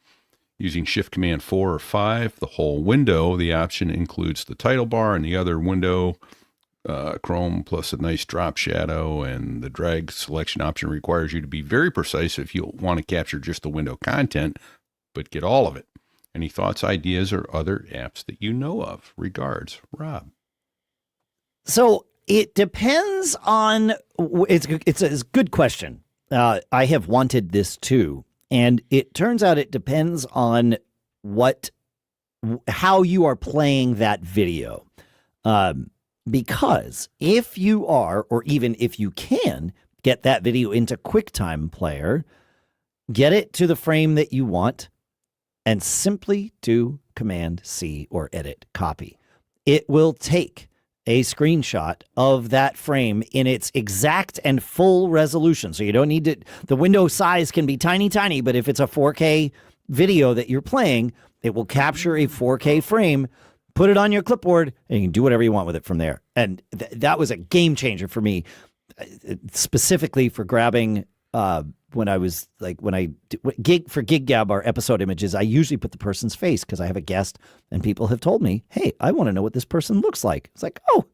Using Shift-Command-4 or 5, the whole window, the option includes the title bar and the other window, Chrome plus a nice drop shadow, and the drag selection option requires you to be very precise if you want to capture just the window content, but get all of it. Any thoughts, ideas, or other apps that you know of? Regards, Rob. So it depends on, it's a good question. I have wanted this too. And it turns out it depends on how you are playing that video. Because if you are, or even if you can, get that video into QuickTime Player, get it to the frame that you want, and simply do Command-C or Edit Copy. It will take a screenshot of that frame in its exact and full resolution. So you don't need to, the window size can be tiny, tiny, but if it's a 4K video that you're playing, it will capture a 4K frame, put it on your clipboard, and you can do whatever you want with it from there. And that was a game changer for me, specifically for grabbing, when I Geek Gab, our episode images, I usually put the person's face because I have a guest and people have told me, hey, I want to know what this person looks like. It's like, oh,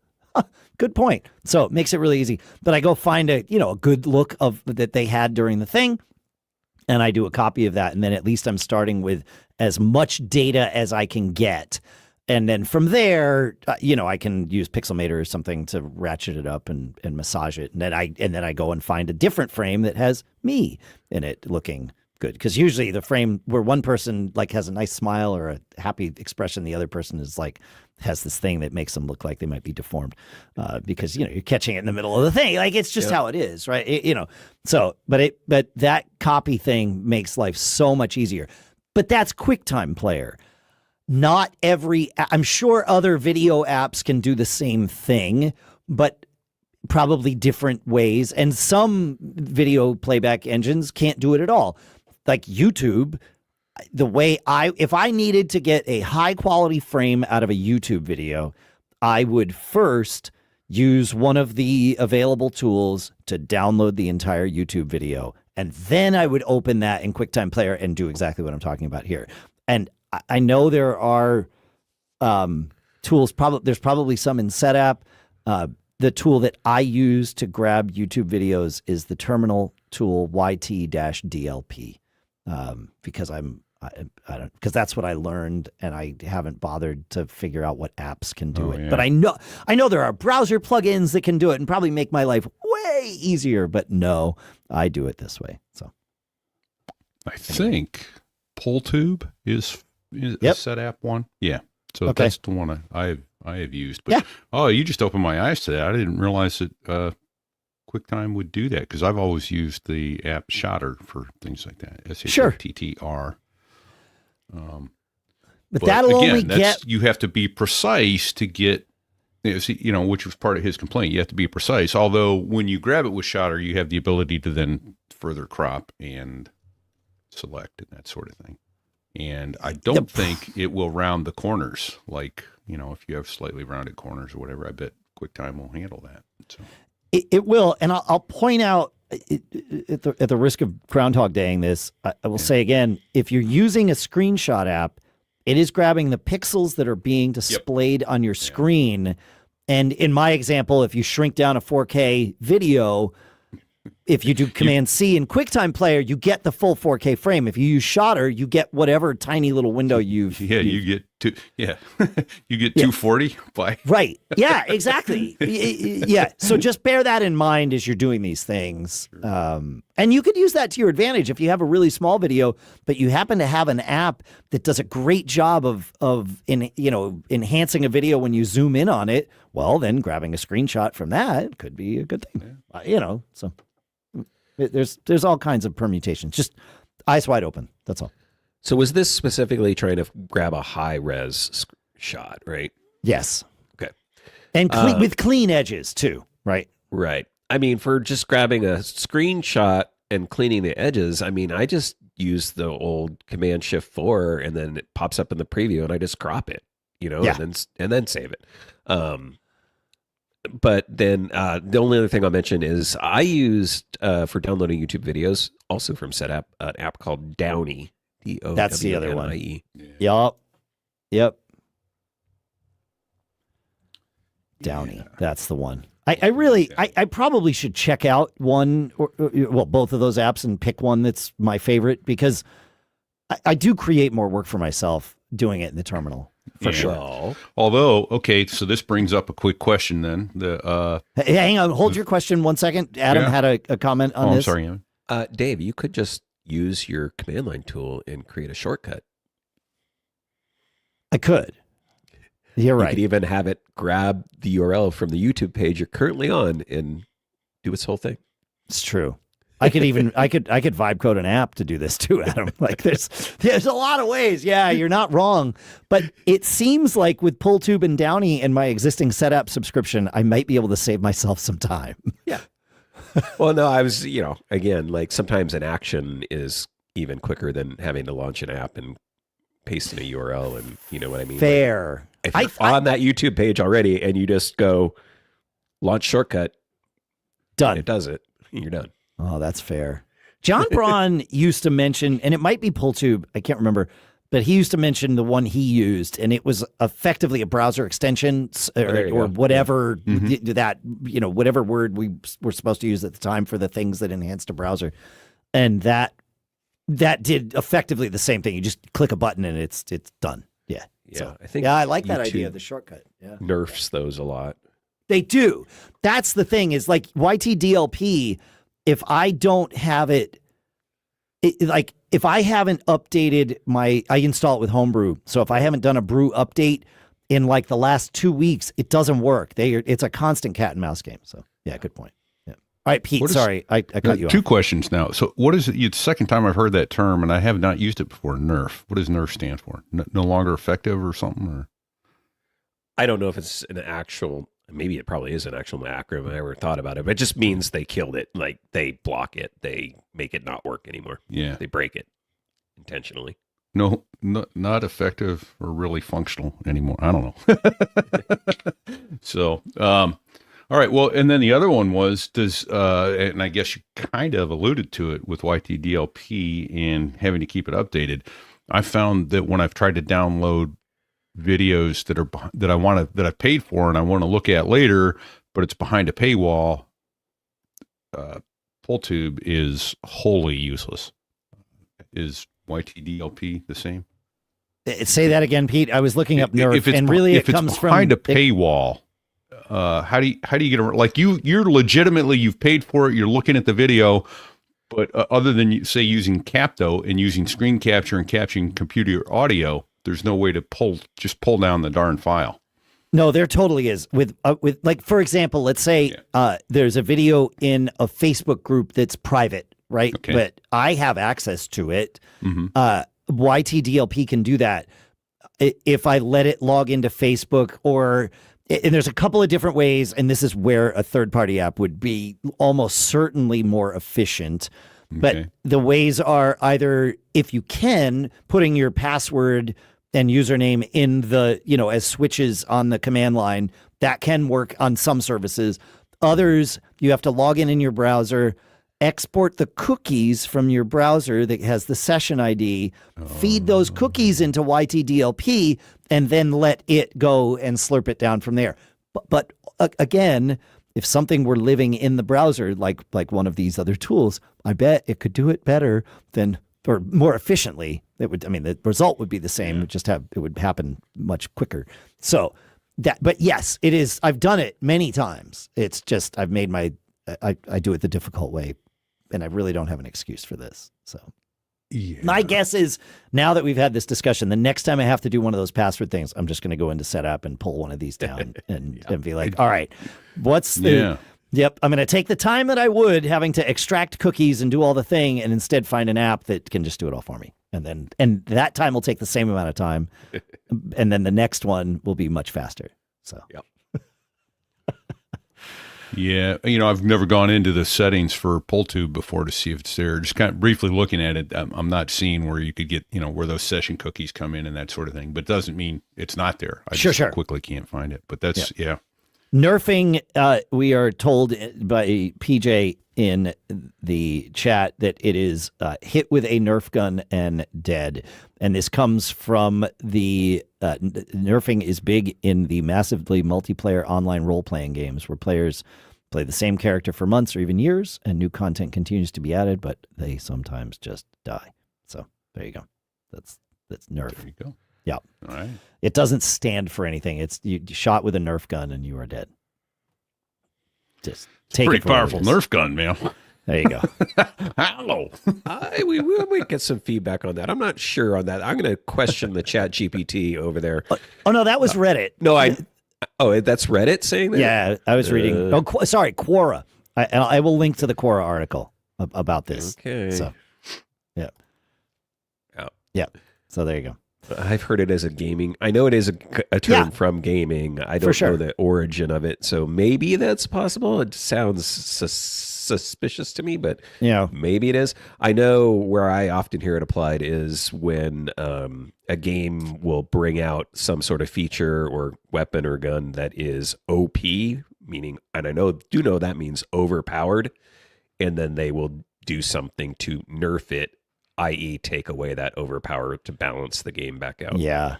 good point. So it makes it really easy. But I go find a good look of that they had during the thing, and I do a copy of that. And then at least I'm starting with as much data as I can get. And then from there, I can use Pixelmator or something to ratchet it up and massage it. And then I go and find a different frame that has me in it looking good. Because usually the frame where one person has a nice smile or a happy expression, the other person is has this thing that makes them look like they might be deformed because you're catching it in the middle of the thing. It's just how it is, right? So but that copy thing makes life so much easier. But that's QuickTime Player. Not I'm sure other video apps can do the same thing, but probably different ways. And some video playback engines can't do it at all. Like YouTube, if I needed to get a high quality frame out of a YouTube video, I would first use one of the available tools to download the entire YouTube video. And then I would open that in QuickTime Player and do exactly what I'm talking about here. And I know there are tools. There's probably some in SetApp. The tool that I use to grab YouTube videos is the terminal tool YT-DLP because because that's what I learned, and I haven't bothered to figure out what apps can do it. Yeah. But I know there are browser plugins that can do it and probably make my life way easier. But no, I do it this way. So I think PullTube is a SetApp one. Yeah. So that's the one I have used. But you just opened my eyes to that. I didn't realize that QuickTime would do that because I've always used the app Shotter for things like that. SHOTTR. But that'll again, only get. You have to be precise to get. Which was part of his complaint. You have to be precise. Although when you grab it with Shotter, you have the ability to then further crop and select and that sort of thing. And I don't think it will round the corners. If you have slightly rounded corners or whatever, I bet QuickTime will handle that. So. It will. And I'll point out, at the risk of Groundhog Daying this, I will say again, if you're using a screenshot app, it is grabbing the pixels that are being displayed on your screen. And in my example, if you shrink down a 4K video, if you do Command C in QuickTime Player, you get the full 4K frame. If you use Shutter, you get whatever tiny little window you get you get 240 by right. Yeah, exactly. Yeah. So just bear that in mind as you're doing these things. And you could use that to your advantage if you have a really small video, but you happen to have an app that does a great job of enhancing a video when you zoom in on it. Well, then grabbing a screenshot from that could be a good thing. So there's all kinds of permutations. Just eyes wide open. That's all. So was this specifically trying to grab a high-res shot, right? Yes. Okay. And with clean edges, too, right? Right. I mean, for just grabbing a screenshot and cleaning the edges, I mean, I just use the old Command-Shift-4, and then it pops up in the preview, and I just crop it, and then save it. But then the only other thing I'll mention is I used, for downloading YouTube videos, also from SetApp, an app called Downy. That's the other one. Yeah. Yep. Downy. Yeah. That's the one. I probably should check out one or both of those apps and pick one that's my favorite, because I do create more work for myself doing it in the terminal. For sure. Although, okay, so this brings up a quick question then. Hey, hang on. Hold your question 1 second. Adam had a comment on this. I'm sorry. Dave, you could just use your command line tool and create a shortcut. I could. You're right. You could even have it grab the URL from the YouTube page you're currently on and do its whole thing. It's true. I could vibe code an app to do this too, Adam. Like there's a lot of ways. Yeah, you're not wrong. But it seems like with PullTube and Downy and my existing SetApp subscription, I might be able to save myself some time. Yeah. Well, no, I was, again, like sometimes an action is even quicker than having to launch an app and paste in a URL, and you know what I mean? Fair. Like, if you're on that YouTube page already and you just go launch shortcut, done. It does it. You're done. Oh, that's fair. John Braun used to mention, and it might be PullTube, I can't remember, but he used to mention the one he used, and it was effectively a browser extension or whatever whatever word we were supposed to use at the time for the things that enhanced a browser. And that did effectively the same thing. You just click a button and it's done. Yeah. Yeah. So, I think I like that idea, the shortcut. Yeah. Nerfs those a lot. They do. That's the thing, is like YTDLP, if I don't have it like if I haven't updated I install it with Homebrew. So if I haven't done a brew update in like the last 2 weeks, it doesn't work. It's a constant cat and mouse game. So yeah, good point. Yeah. All right, Pete, sorry, I cut you off. Two questions now. So what is it? It's the second time I've heard that term, and I have not used it before. Nerf. What does nerf stand for? No longer effective or something? Or I don't know if it's an actual, maybe it probably is an actual acronym. I never thought about it, but it just means they killed it. Like they block it. They make it not work anymore. Yeah. They break it intentionally. No, not effective or really functional anymore. I don't know. So, all right. Well, and then the other one was, and I guess you kind of alluded to it with YTDLP and having to keep it updated. I found that when I've tried to download videos that I paid for and I want to look at later, but it's behind a paywall, PullTube is wholly useless. Is YTDLP the same? Say that again, Pete. I was looking up nerf, and really it comes from behind a paywall. How do you get like you're legitimately, you've paid for it, you're looking at the video, but other than say using Capto and using screen capture and capturing computer audio, there's no way to pull down the darn file. No, there totally is. With like, for example, let's say there's a video in a Facebook group that's private, right? Okay. But I have access to it. Mm-hmm. YTDLP can do that if I let it log into Facebook, and there's a couple of different ways, and this is where a third-party app would be almost certainly more efficient. But the ways are either, if you can, putting your password and username in the, as switches on the command line. That can work on some services. Others, you have to log in your browser, export the cookies from your browser that has the session ID, feed those cookies into YTDLP, and then let it go and slurp it down from there. But again, if something were living in the browser, like one of these other tools, I bet it could do it better than, or more efficiently. It would, I mean, the result would be the same. It would happen much quicker. So but yes, it is. I've done it many times. It's just, I've made I do it the difficult way, and I really don't have an excuse for this. So my guess is, now that we've had this discussion, the next time I have to do one of those password things, I'm just going to go into setup and pull one of these down and be like, all right, what's the, yep, I'm going to take the time that I would having to extract cookies and do all the thing, and instead find an app that can just do it all for me. And that time will take the same amount of time. And then the next one will be much faster. So, yep. Yeah, I've never gone into the settings for PullTube before to see if it's there. Just kind of briefly looking at it, I'm not seeing where you could get, where those session cookies come in and that sort of thing. But it doesn't mean it's not there. I just quickly can't find it. But that's, Nerfing, we are told by PJ in the chat that it is hit with a Nerf gun and dead. And this comes from the nerfing is big in the massively multiplayer online role-playing games where players play the same character for months or even years, and new content continues to be added, but they sometimes just die. So there you go. That's Nerf. There you go. Yeah. All right. It doesn't stand for anything. It's you shot with a Nerf gun and you are dead. Just take pretty it for powerful Nerf gun, man. There you go. Hello. We might get some feedback on that. I'm not sure on that. I'm going to question the ChatGPT over there. Oh no, that was Reddit. No, that's Reddit saying that? Yeah, I was reading. Sorry, Quora. I will link to the Quora article about this. Okay. So, yeah. Oh. Yeah. So there you go. I've heard it as a gaming. I know it is a term from gaming. I don't know the origin of it, so maybe that's possible. It sounds suspicious to me, but maybe it is. I know where I often hear it applied is when a game will bring out some sort of feature or weapon or gun that is OP, meaning, and I do know that means overpowered, and then they will do something to nerf it, i.e. take away that overpower to balance the game back out. Yeah.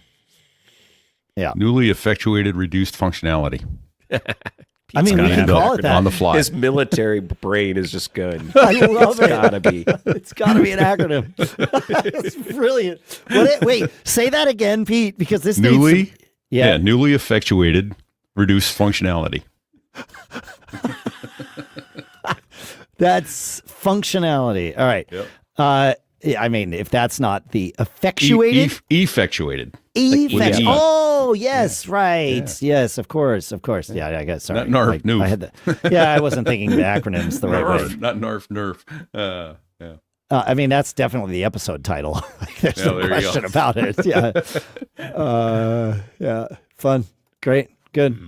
Newly effectuated reduced functionality. I mean, we can call it that. On the fly. His military brain is just going. I love it. Gotta be. It's got to be an acronym. It's brilliant. Wait, say that again, Pete, because this newly effectuated reduced functionality. That's functionality. All right. Yep. I mean, if that's not the effectuated. Effectuated. Oh, yes, right. Yeah. Yes, of course. Yeah, I guess. Sorry. Not nerf, noof. I had I wasn't thinking the acronyms the right way. Not nerf. Yeah. I mean, that's definitely the episode title. There's no question about it. Yeah. Yeah. Fun. Great. Good.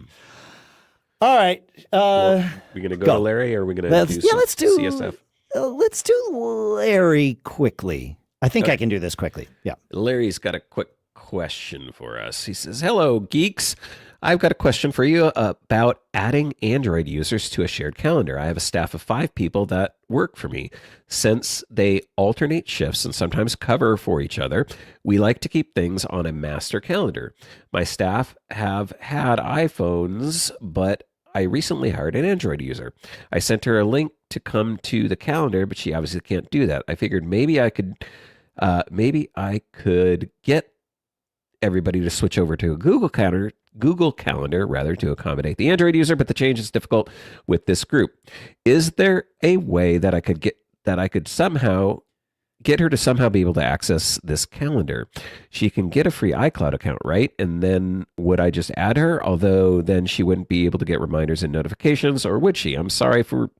All right. We're going to go to Larry, or are we going to let's do CSF? Let's do Larry quickly. I think I can do this quickly. Yeah. Larry's got a quick question for us. He says, "Hello, geeks. I've got a question for you about adding Android users to a shared calendar. I have a staff of 5 people that work for me. Since they alternate shifts and sometimes cover for each other, we like to keep things on a master calendar. My staff have had iPhones, but I recently hired an Android user. I sent her a link to come to the calendar, but she obviously can't do that. I figured maybe I could get everybody to switch over to a Google Calendar rather to accommodate the Android user, but the change is difficult with this group. Is there a way that I could somehow get her to somehow be able to access this calendar? She can get a free iCloud account, right? And then would I just add her? Although then she wouldn't be able to get reminders and notifications, or would she? I'm sorry if I'm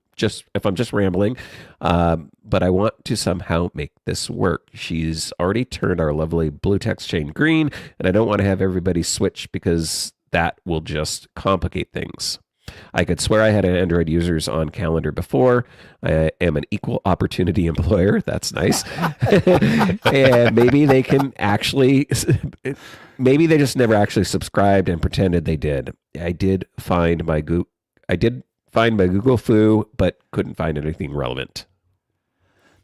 just rambling, but I want to somehow make this work. She's already turned our lovely blue text chain green, and I don't want to have everybody switch because that will just complicate things. I could swear I had Android users on calendar before. I am an equal opportunity employer. That's nice. And maybe they just never actually subscribed and pretended they did. I did find my Google foo, but couldn't find anything relevant.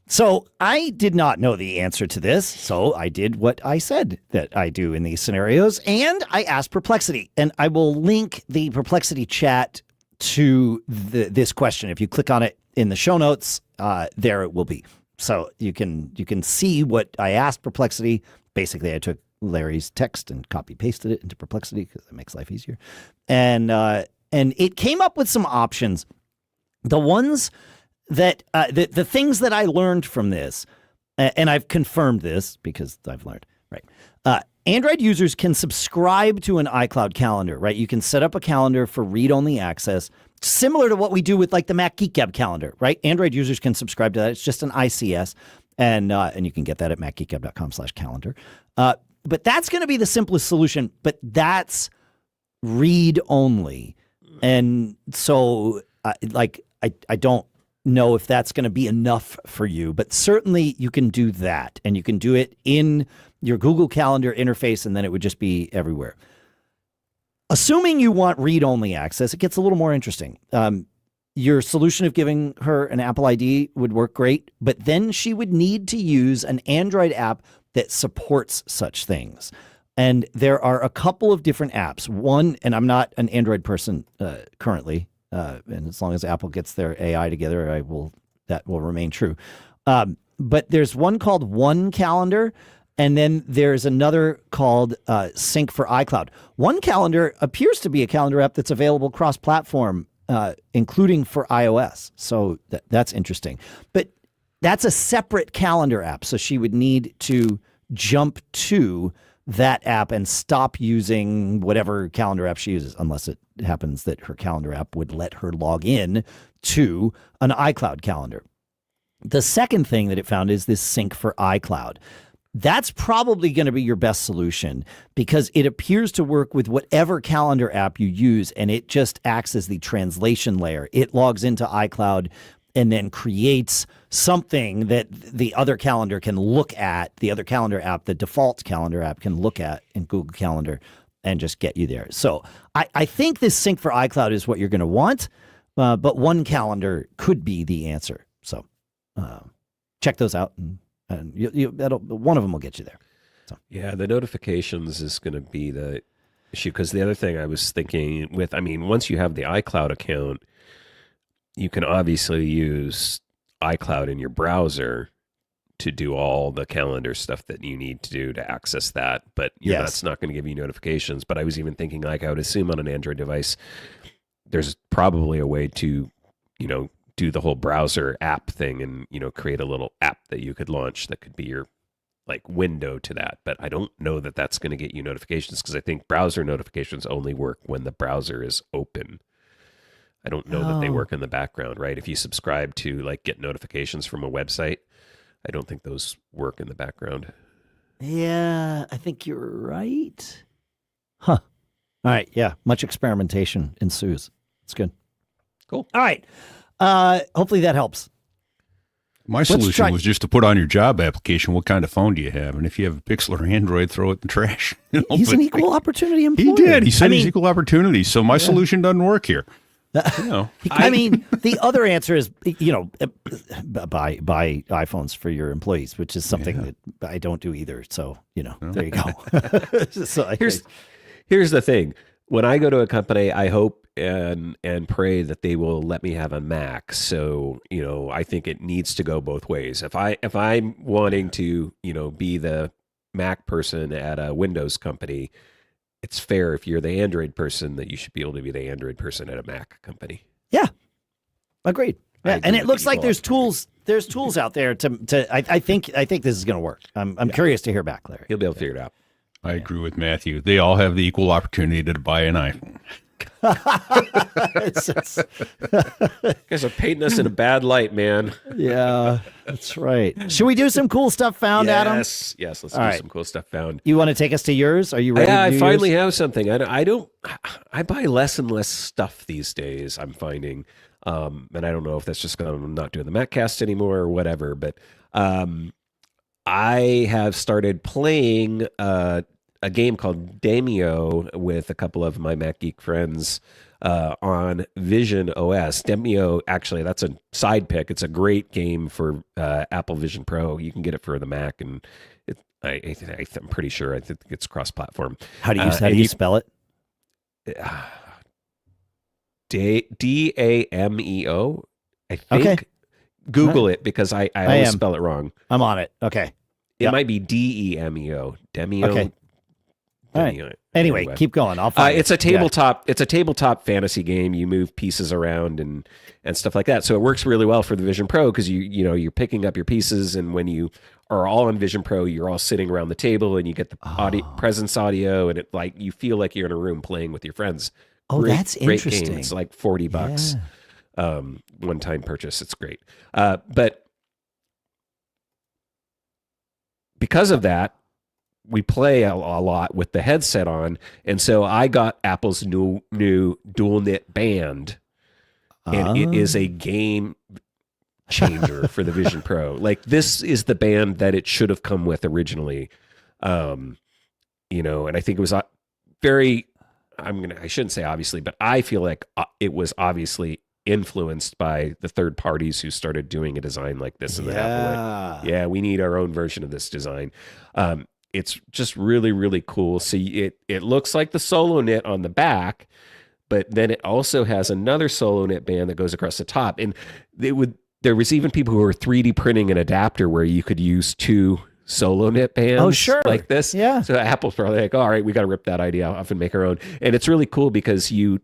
So I did not know the answer to this, so I did what I said that I do in these scenarios, and I asked Perplexity. And I will link the Perplexity chat to this question. If you click on it in the show notes, there it will be. So you can see what I asked Perplexity. Basically, I took Larry's text and copy pasted it into Perplexity because it makes life easier. And it came up with some options. The ones that the things that I learned from this, and I've confirmed this because I've learned, right? Android users can subscribe to an iCloud calendar, right? You can set up a calendar for read-only access, similar to what we do with like the Mac Geek Gab calendar, right? Android users can subscribe to that. It's just an ICS, and you can get that at macgeekgab.com/calendar. But that's going to be the simplest solution, but that's read-only. And so, I don't know if that's going to be enough for you, but certainly you can do that, and you can do it in your Google Calendar interface, and then it would just be everywhere. Assuming you want read-only access, it gets a little more interesting. Your solution of giving her an Apple ID would work great, but then she would need to use an Android app that supports such things. And there are a couple of different apps. One, and I'm not an Android person currently, and as long as Apple gets their AI together, that will remain true. But there's one called One Calendar, and then there's another called Sync for iCloud. One Calendar appears to be a calendar app that's available cross-platform, including for iOS. So that's interesting. But that's a separate calendar app, so she would need to jump to that app and stop using whatever calendar app she uses, unless it happens that her calendar app would let her log in to an iCloud calendar. The second thing that it found is this Sync for iCloud. That's probably going to be your best solution because it appears to work with whatever calendar app you use, and it just acts as the translation layer. It logs into iCloud and then creates something that the other calendar can look at, the other calendar app, the default calendar app can look at in Google Calendar and just get you there. So I think this Sync for iCloud is what you're going to want, but One Calendar could be the answer. So check those out, and one of them will get you there. So. Yeah, the notifications is going to be the issue, because the other thing I was thinking with, once you have the iCloud account, you can obviously use iCloud in your browser to do all the calendar stuff that you need to do to access that, but that's not going to give you notifications. But I was even thinking, like, I would assume on an Android device, there's probably a way to, do the whole browser app thing and, create a little app that you could launch that could be your like window to that. But I don't know that that's going to get you notifications, because I think browser notifications only work when the browser is open. I don't know that they work in the background, right? If you subscribe to like get notifications from a website, I don't think those work in the background. Yeah, I think you're right. Huh. All right. Yeah. Much experimentation ensues. It's good. Cool. All right. Hopefully that helps. My solution was just to put on your job application, what kind of phone do you have? And if you have a Pixel or Android, throw it in the trash. He's an equal opportunity employee. He did. He said he's equal opportunity. So my solution doesn't work here. The other answer is, buy iPhones for your employees, which is something that I don't do either. So, there you go. So here's the thing. When I go to a company, I hope and pray that they will let me have a Mac. So, I think it needs to go both ways. If I'm wanting to, be the Mac person at a Windows company, it's fair if you're the Android person that you should be able to be the Android person at a Mac company. Yeah, agreed. Yeah, and it looks like there's tools. There's tools out there to. I think this is going to work. I'm curious to hear back, Larry. You'll be able to figure it out. I agree with Matthew. They all have the equal opportunity to buy an iPhone. You guys are painting us in a bad light, man. Yeah, that's right. Should we do some cool stuff found, Adam? Yes, let's do some cool stuff found. You want to take us to yours? Are you ready? Yeah, I finally have something. I buy less and less stuff these days, I'm finding. And I don't know if that's just because I'm not doing the MacCast anymore or whatever, but I have started playing a game called Demio with a couple of my Mac Geek friends on Vision OS. Demio, actually, that's a side pick. It's a great game for Apple Vision Pro. You can get it for the Mac, and I'm pretty sure I think it's cross-platform. How do you spell it? DAMEO. I think. Okay. Google it because I always am. spell it wrong. I'm on it. Okay. It might be DEMEO. Demio. Okay. All right. Anyway, keep going. I'll find it's a tabletop. It's a tabletop fantasy game. You move pieces around and stuff like that. So it works really well for the Vision Pro because you're picking up your pieces, and when you are all on Vision Pro, you're all sitting around the table and you get the audio, presence audio, and it you feel like you're in a room playing with your friends. That's interesting. Great game. It's like $40. One-time purchase. It's great. But because of that, we play a lot with the headset on, and so I got Apple's new dual knit band, and it is a game changer for the Vision Pro. Like, this is the band that it should have come with originally, and I think it was very. I shouldn't say obviously, but I feel like it was obviously influenced by the third parties who started doing a design like this, and then Apple went, "Yeah, we need our own version of this design." It's just really, really cool. So it looks like the solo knit on the back, but then it also has another solo knit band that goes across the top. And there was even people who were 3D printing an adapter where you could use two solo knit bands like this. Yeah. So Apple's probably like, all right, we got to rip that idea off and make our own. And it's really cool because you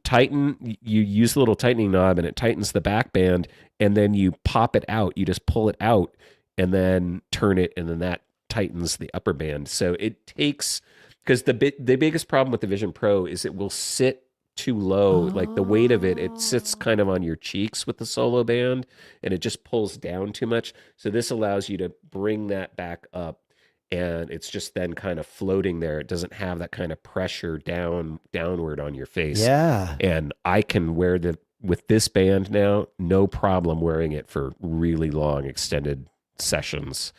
use the little tightening knob and it tightens the back band, and then you pop it out. You just pull it out and then turn it, and then that tightens the upper band. So it takes, because the biggest problem with the Vision Pro is it will sit too low. Like, the weight of it sits kind of on your cheeks with the solo band, and it just pulls down too much. So this allows you to bring that back up, and it's just then kind of floating there. It doesn't have that kind of pressure downward on your face. Yeah. And I can wear with this band now, no problem wearing it for really long extended sessions.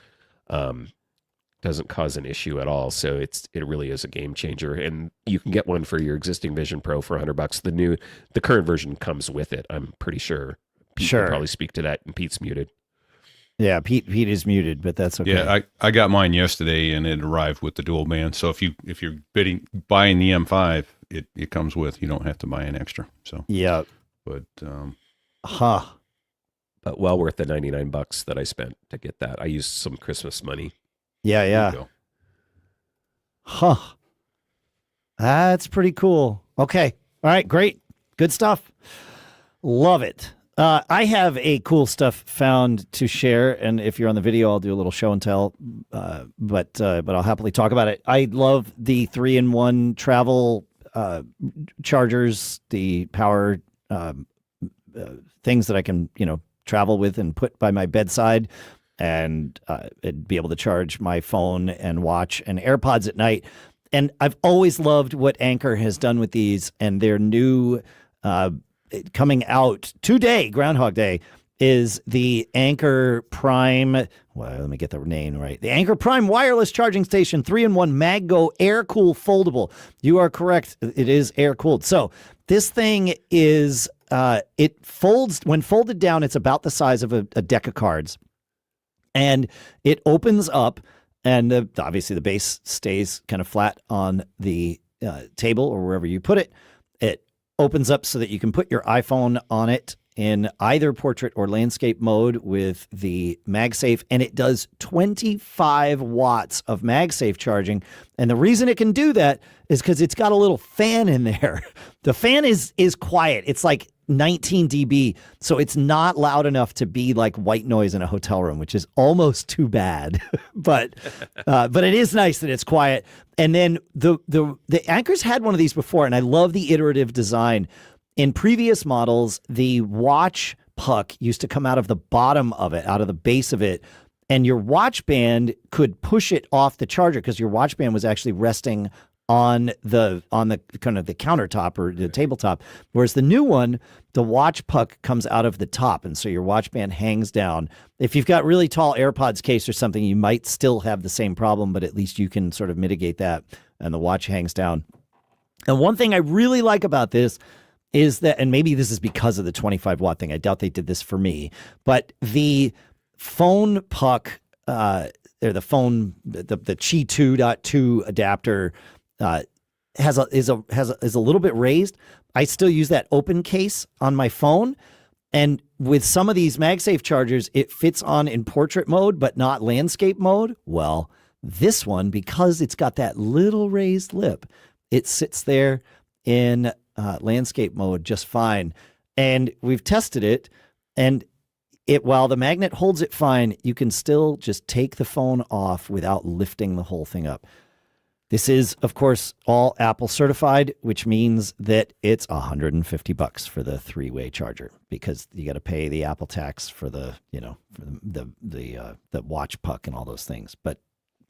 Doesn't cause an issue at all. So it really is a game changer, and you can get one for your existing Vision Pro for $100. The current version comes with it, I'm pretty sure. Pete can probably speak to that, and Pete's muted. Yeah, Pete is muted, but that's okay. Yeah, I got mine yesterday, and it arrived with the dual band. So if you're buying the M5, it comes with. You don't have to buy an extra. So yeah, but but well worth the $99 that I spent to get that. I used some Christmas money. Yeah. That's pretty cool. Okay. All right. Great. Good stuff. Love it. I have a cool stuff found to share, and if you're on the video, I'll do a little show and tell. But I'll happily talk about it. I love the 3-in-1 travel chargers, the power things that I can travel with and put by my bedside, and be able to charge my phone and watch and AirPods at night. And I've always loved what Anker has done with these, and their new coming out today, Groundhog Day, is the Anker Prime. Well, let me get the name right. The Anker Prime wireless charging station, 3-in-1 MagGo air cool foldable. You are correct. It is air cooled. So this thing is, it folds, when folded down, it's about the size of a deck of cards. And it opens up, and obviously the base stays kind of flat on the table or wherever you put it. It opens up so that you can put your iPhone on it in either portrait or landscape mode with the MagSafe, and it does 25 watts of MagSafe charging. And the reason it can do that is because it's got a little fan in there. The fan is quiet. It's like 19 dB, so it's not loud enough to be like white noise in a hotel room, which is almost too bad. but it is nice that it's quiet. And then the Anker's had one of these before, and I love the iterative design. In previous models, the watch puck used to come out of the bottom of it, out of the base of it, and your watch band could push it off the charger because your watch band was actually resting on the kind of the countertop or the tabletop, whereas the new one, the watch puck comes out of the top, and so your watch band hangs down. If you've got really tall AirPods case or something, you might still have the same problem, but at least you can sort of mitigate that, and the watch hangs down. And one thing I really like about this is that, and maybe this is because of the 25 watt thing, I doubt they did this for me, but the phone puck, or the phone, the Qi 2.2 adapter, is a little bit raised. I still use that open case on my phone. And with some of these MagSafe chargers, it fits on in portrait mode, but not landscape mode. Well, this one, because it's got that little raised lip, it sits there in landscape mode just fine. And we've tested it, and while the magnet holds it fine, you can still just take the phone off without lifting the whole thing up. This is, of course, all Apple certified, which means that it's $150 for the 3-way charger, because you got to pay the Apple tax for the watch puck and all those things. But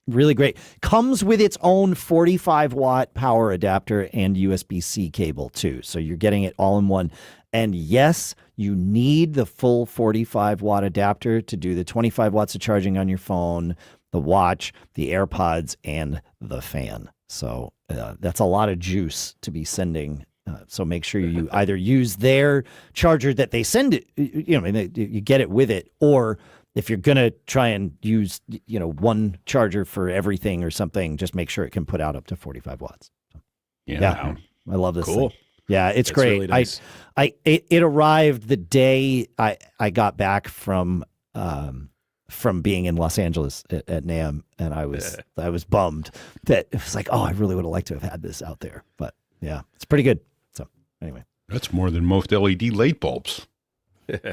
really great. Comes with its own 45-watt power adapter and USB-C cable too. So you're getting it all in one. And yes, you need the full 45-watt adapter to do the 25 watts of charging on your phone, the watch, the AirPods, and the fan. So that's a lot of juice to be sending. So make sure you either use their charger that they send it, you get it with it, or if you're going to try and use, one charger for everything or something, just make sure it can put out up to 45 watts. So, yeah. I love this thing. Yeah, it's great. Really nice. It arrived the day I got back from being in Los Angeles at NAMM, and I was bummed that it was like, oh, I really would have liked to have had this out there. But yeah, it's pretty good. So anyway. That's more than most LED light bulbs.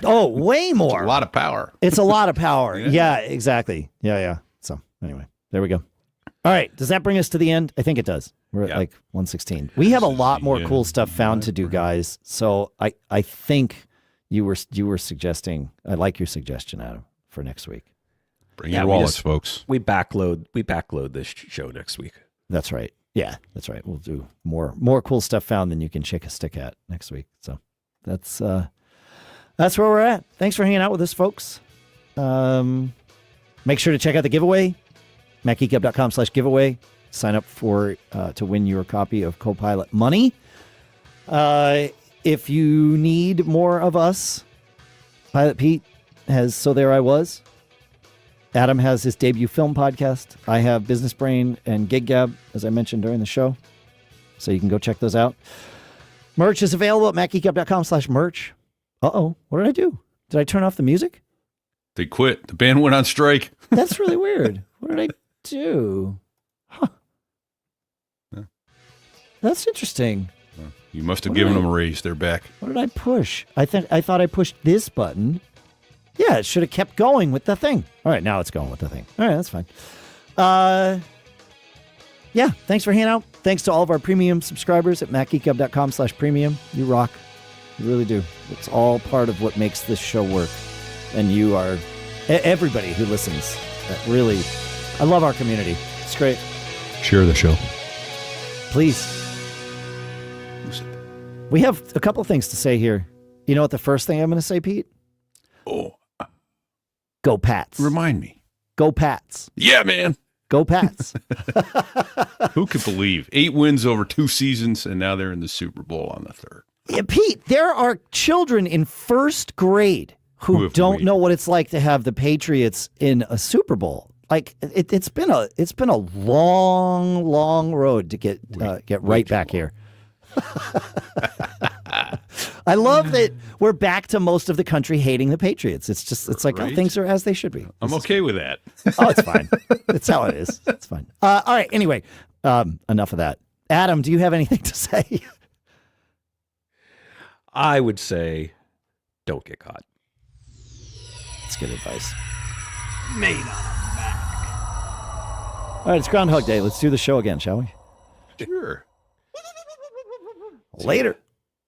Oh, way more. It's a lot of power. It's a lot of power. Yeah, exactly. Yeah. So anyway, there we go. All right. Does that bring us to the end? I think it does. We're at like 116. We have a lot more cool stuff found to do, guys. So I think you were suggesting, I like your suggestion, Adam, for next week. Bring your wallets, folks. We backload this show next week. That's right. Yeah, that's right. We'll do more cool stuff found than you can shake a stick at next week. So that's where we're at. Thanks for hanging out with us, folks. Make sure to check out the giveaway, macgeekgab.com/giveaway. Sign up to win your copy of Copilot Money. If you need more of us, Pilot Pete has So There I Was. Adam has his debut film podcast. I have Business Brain and Geek Gab, as I mentioned during the show. So you can go check those out. Merch is available at macgeekgab.com/merch. Uh-oh, what did I do? Did I turn off the music? They quit. The band went on strike. That's really weird. What did I do? Huh. Yeah. That's interesting. You must have given them a raise. They're back. What did I push? I thought I pushed this button. Yeah, it should have kept going with the thing. All right, now it's going with the thing. All right, that's fine. Yeah, thanks for hanging out. Thanks to all of our premium subscribers at macgeekgab.com/premium. You rock. You really do. It's all part of what makes this show work. And you are everybody who listens. Really, I love our community. It's great. Share the show. Please. We have a couple things to say here. You know what the first thing I'm going to say, Pete? Oh. Go Pats. Remind me. Go Pats. Yeah, man. Go Pats. Who could believe 8 wins over 2 seasons, and now they're in the Super Bowl on the 3rd. Yeah, Pete, there are children in first grade who don't know what it's like to have the Patriots in a Super Bowl. Like it's been a long road to get right back here. I love that we're back to most of the country hating the Patriots. It's like right? Things are as they should be. I'm okay with that. Oh, it's fine. It's how it is. It's fine. All right. Anyway, enough of that. Adam, do you have anything to say? I would say, don't get caught. That's good advice. Made on a Mac. All right, it's Groundhog Day. Let's do the show again, shall we? Sure. Later.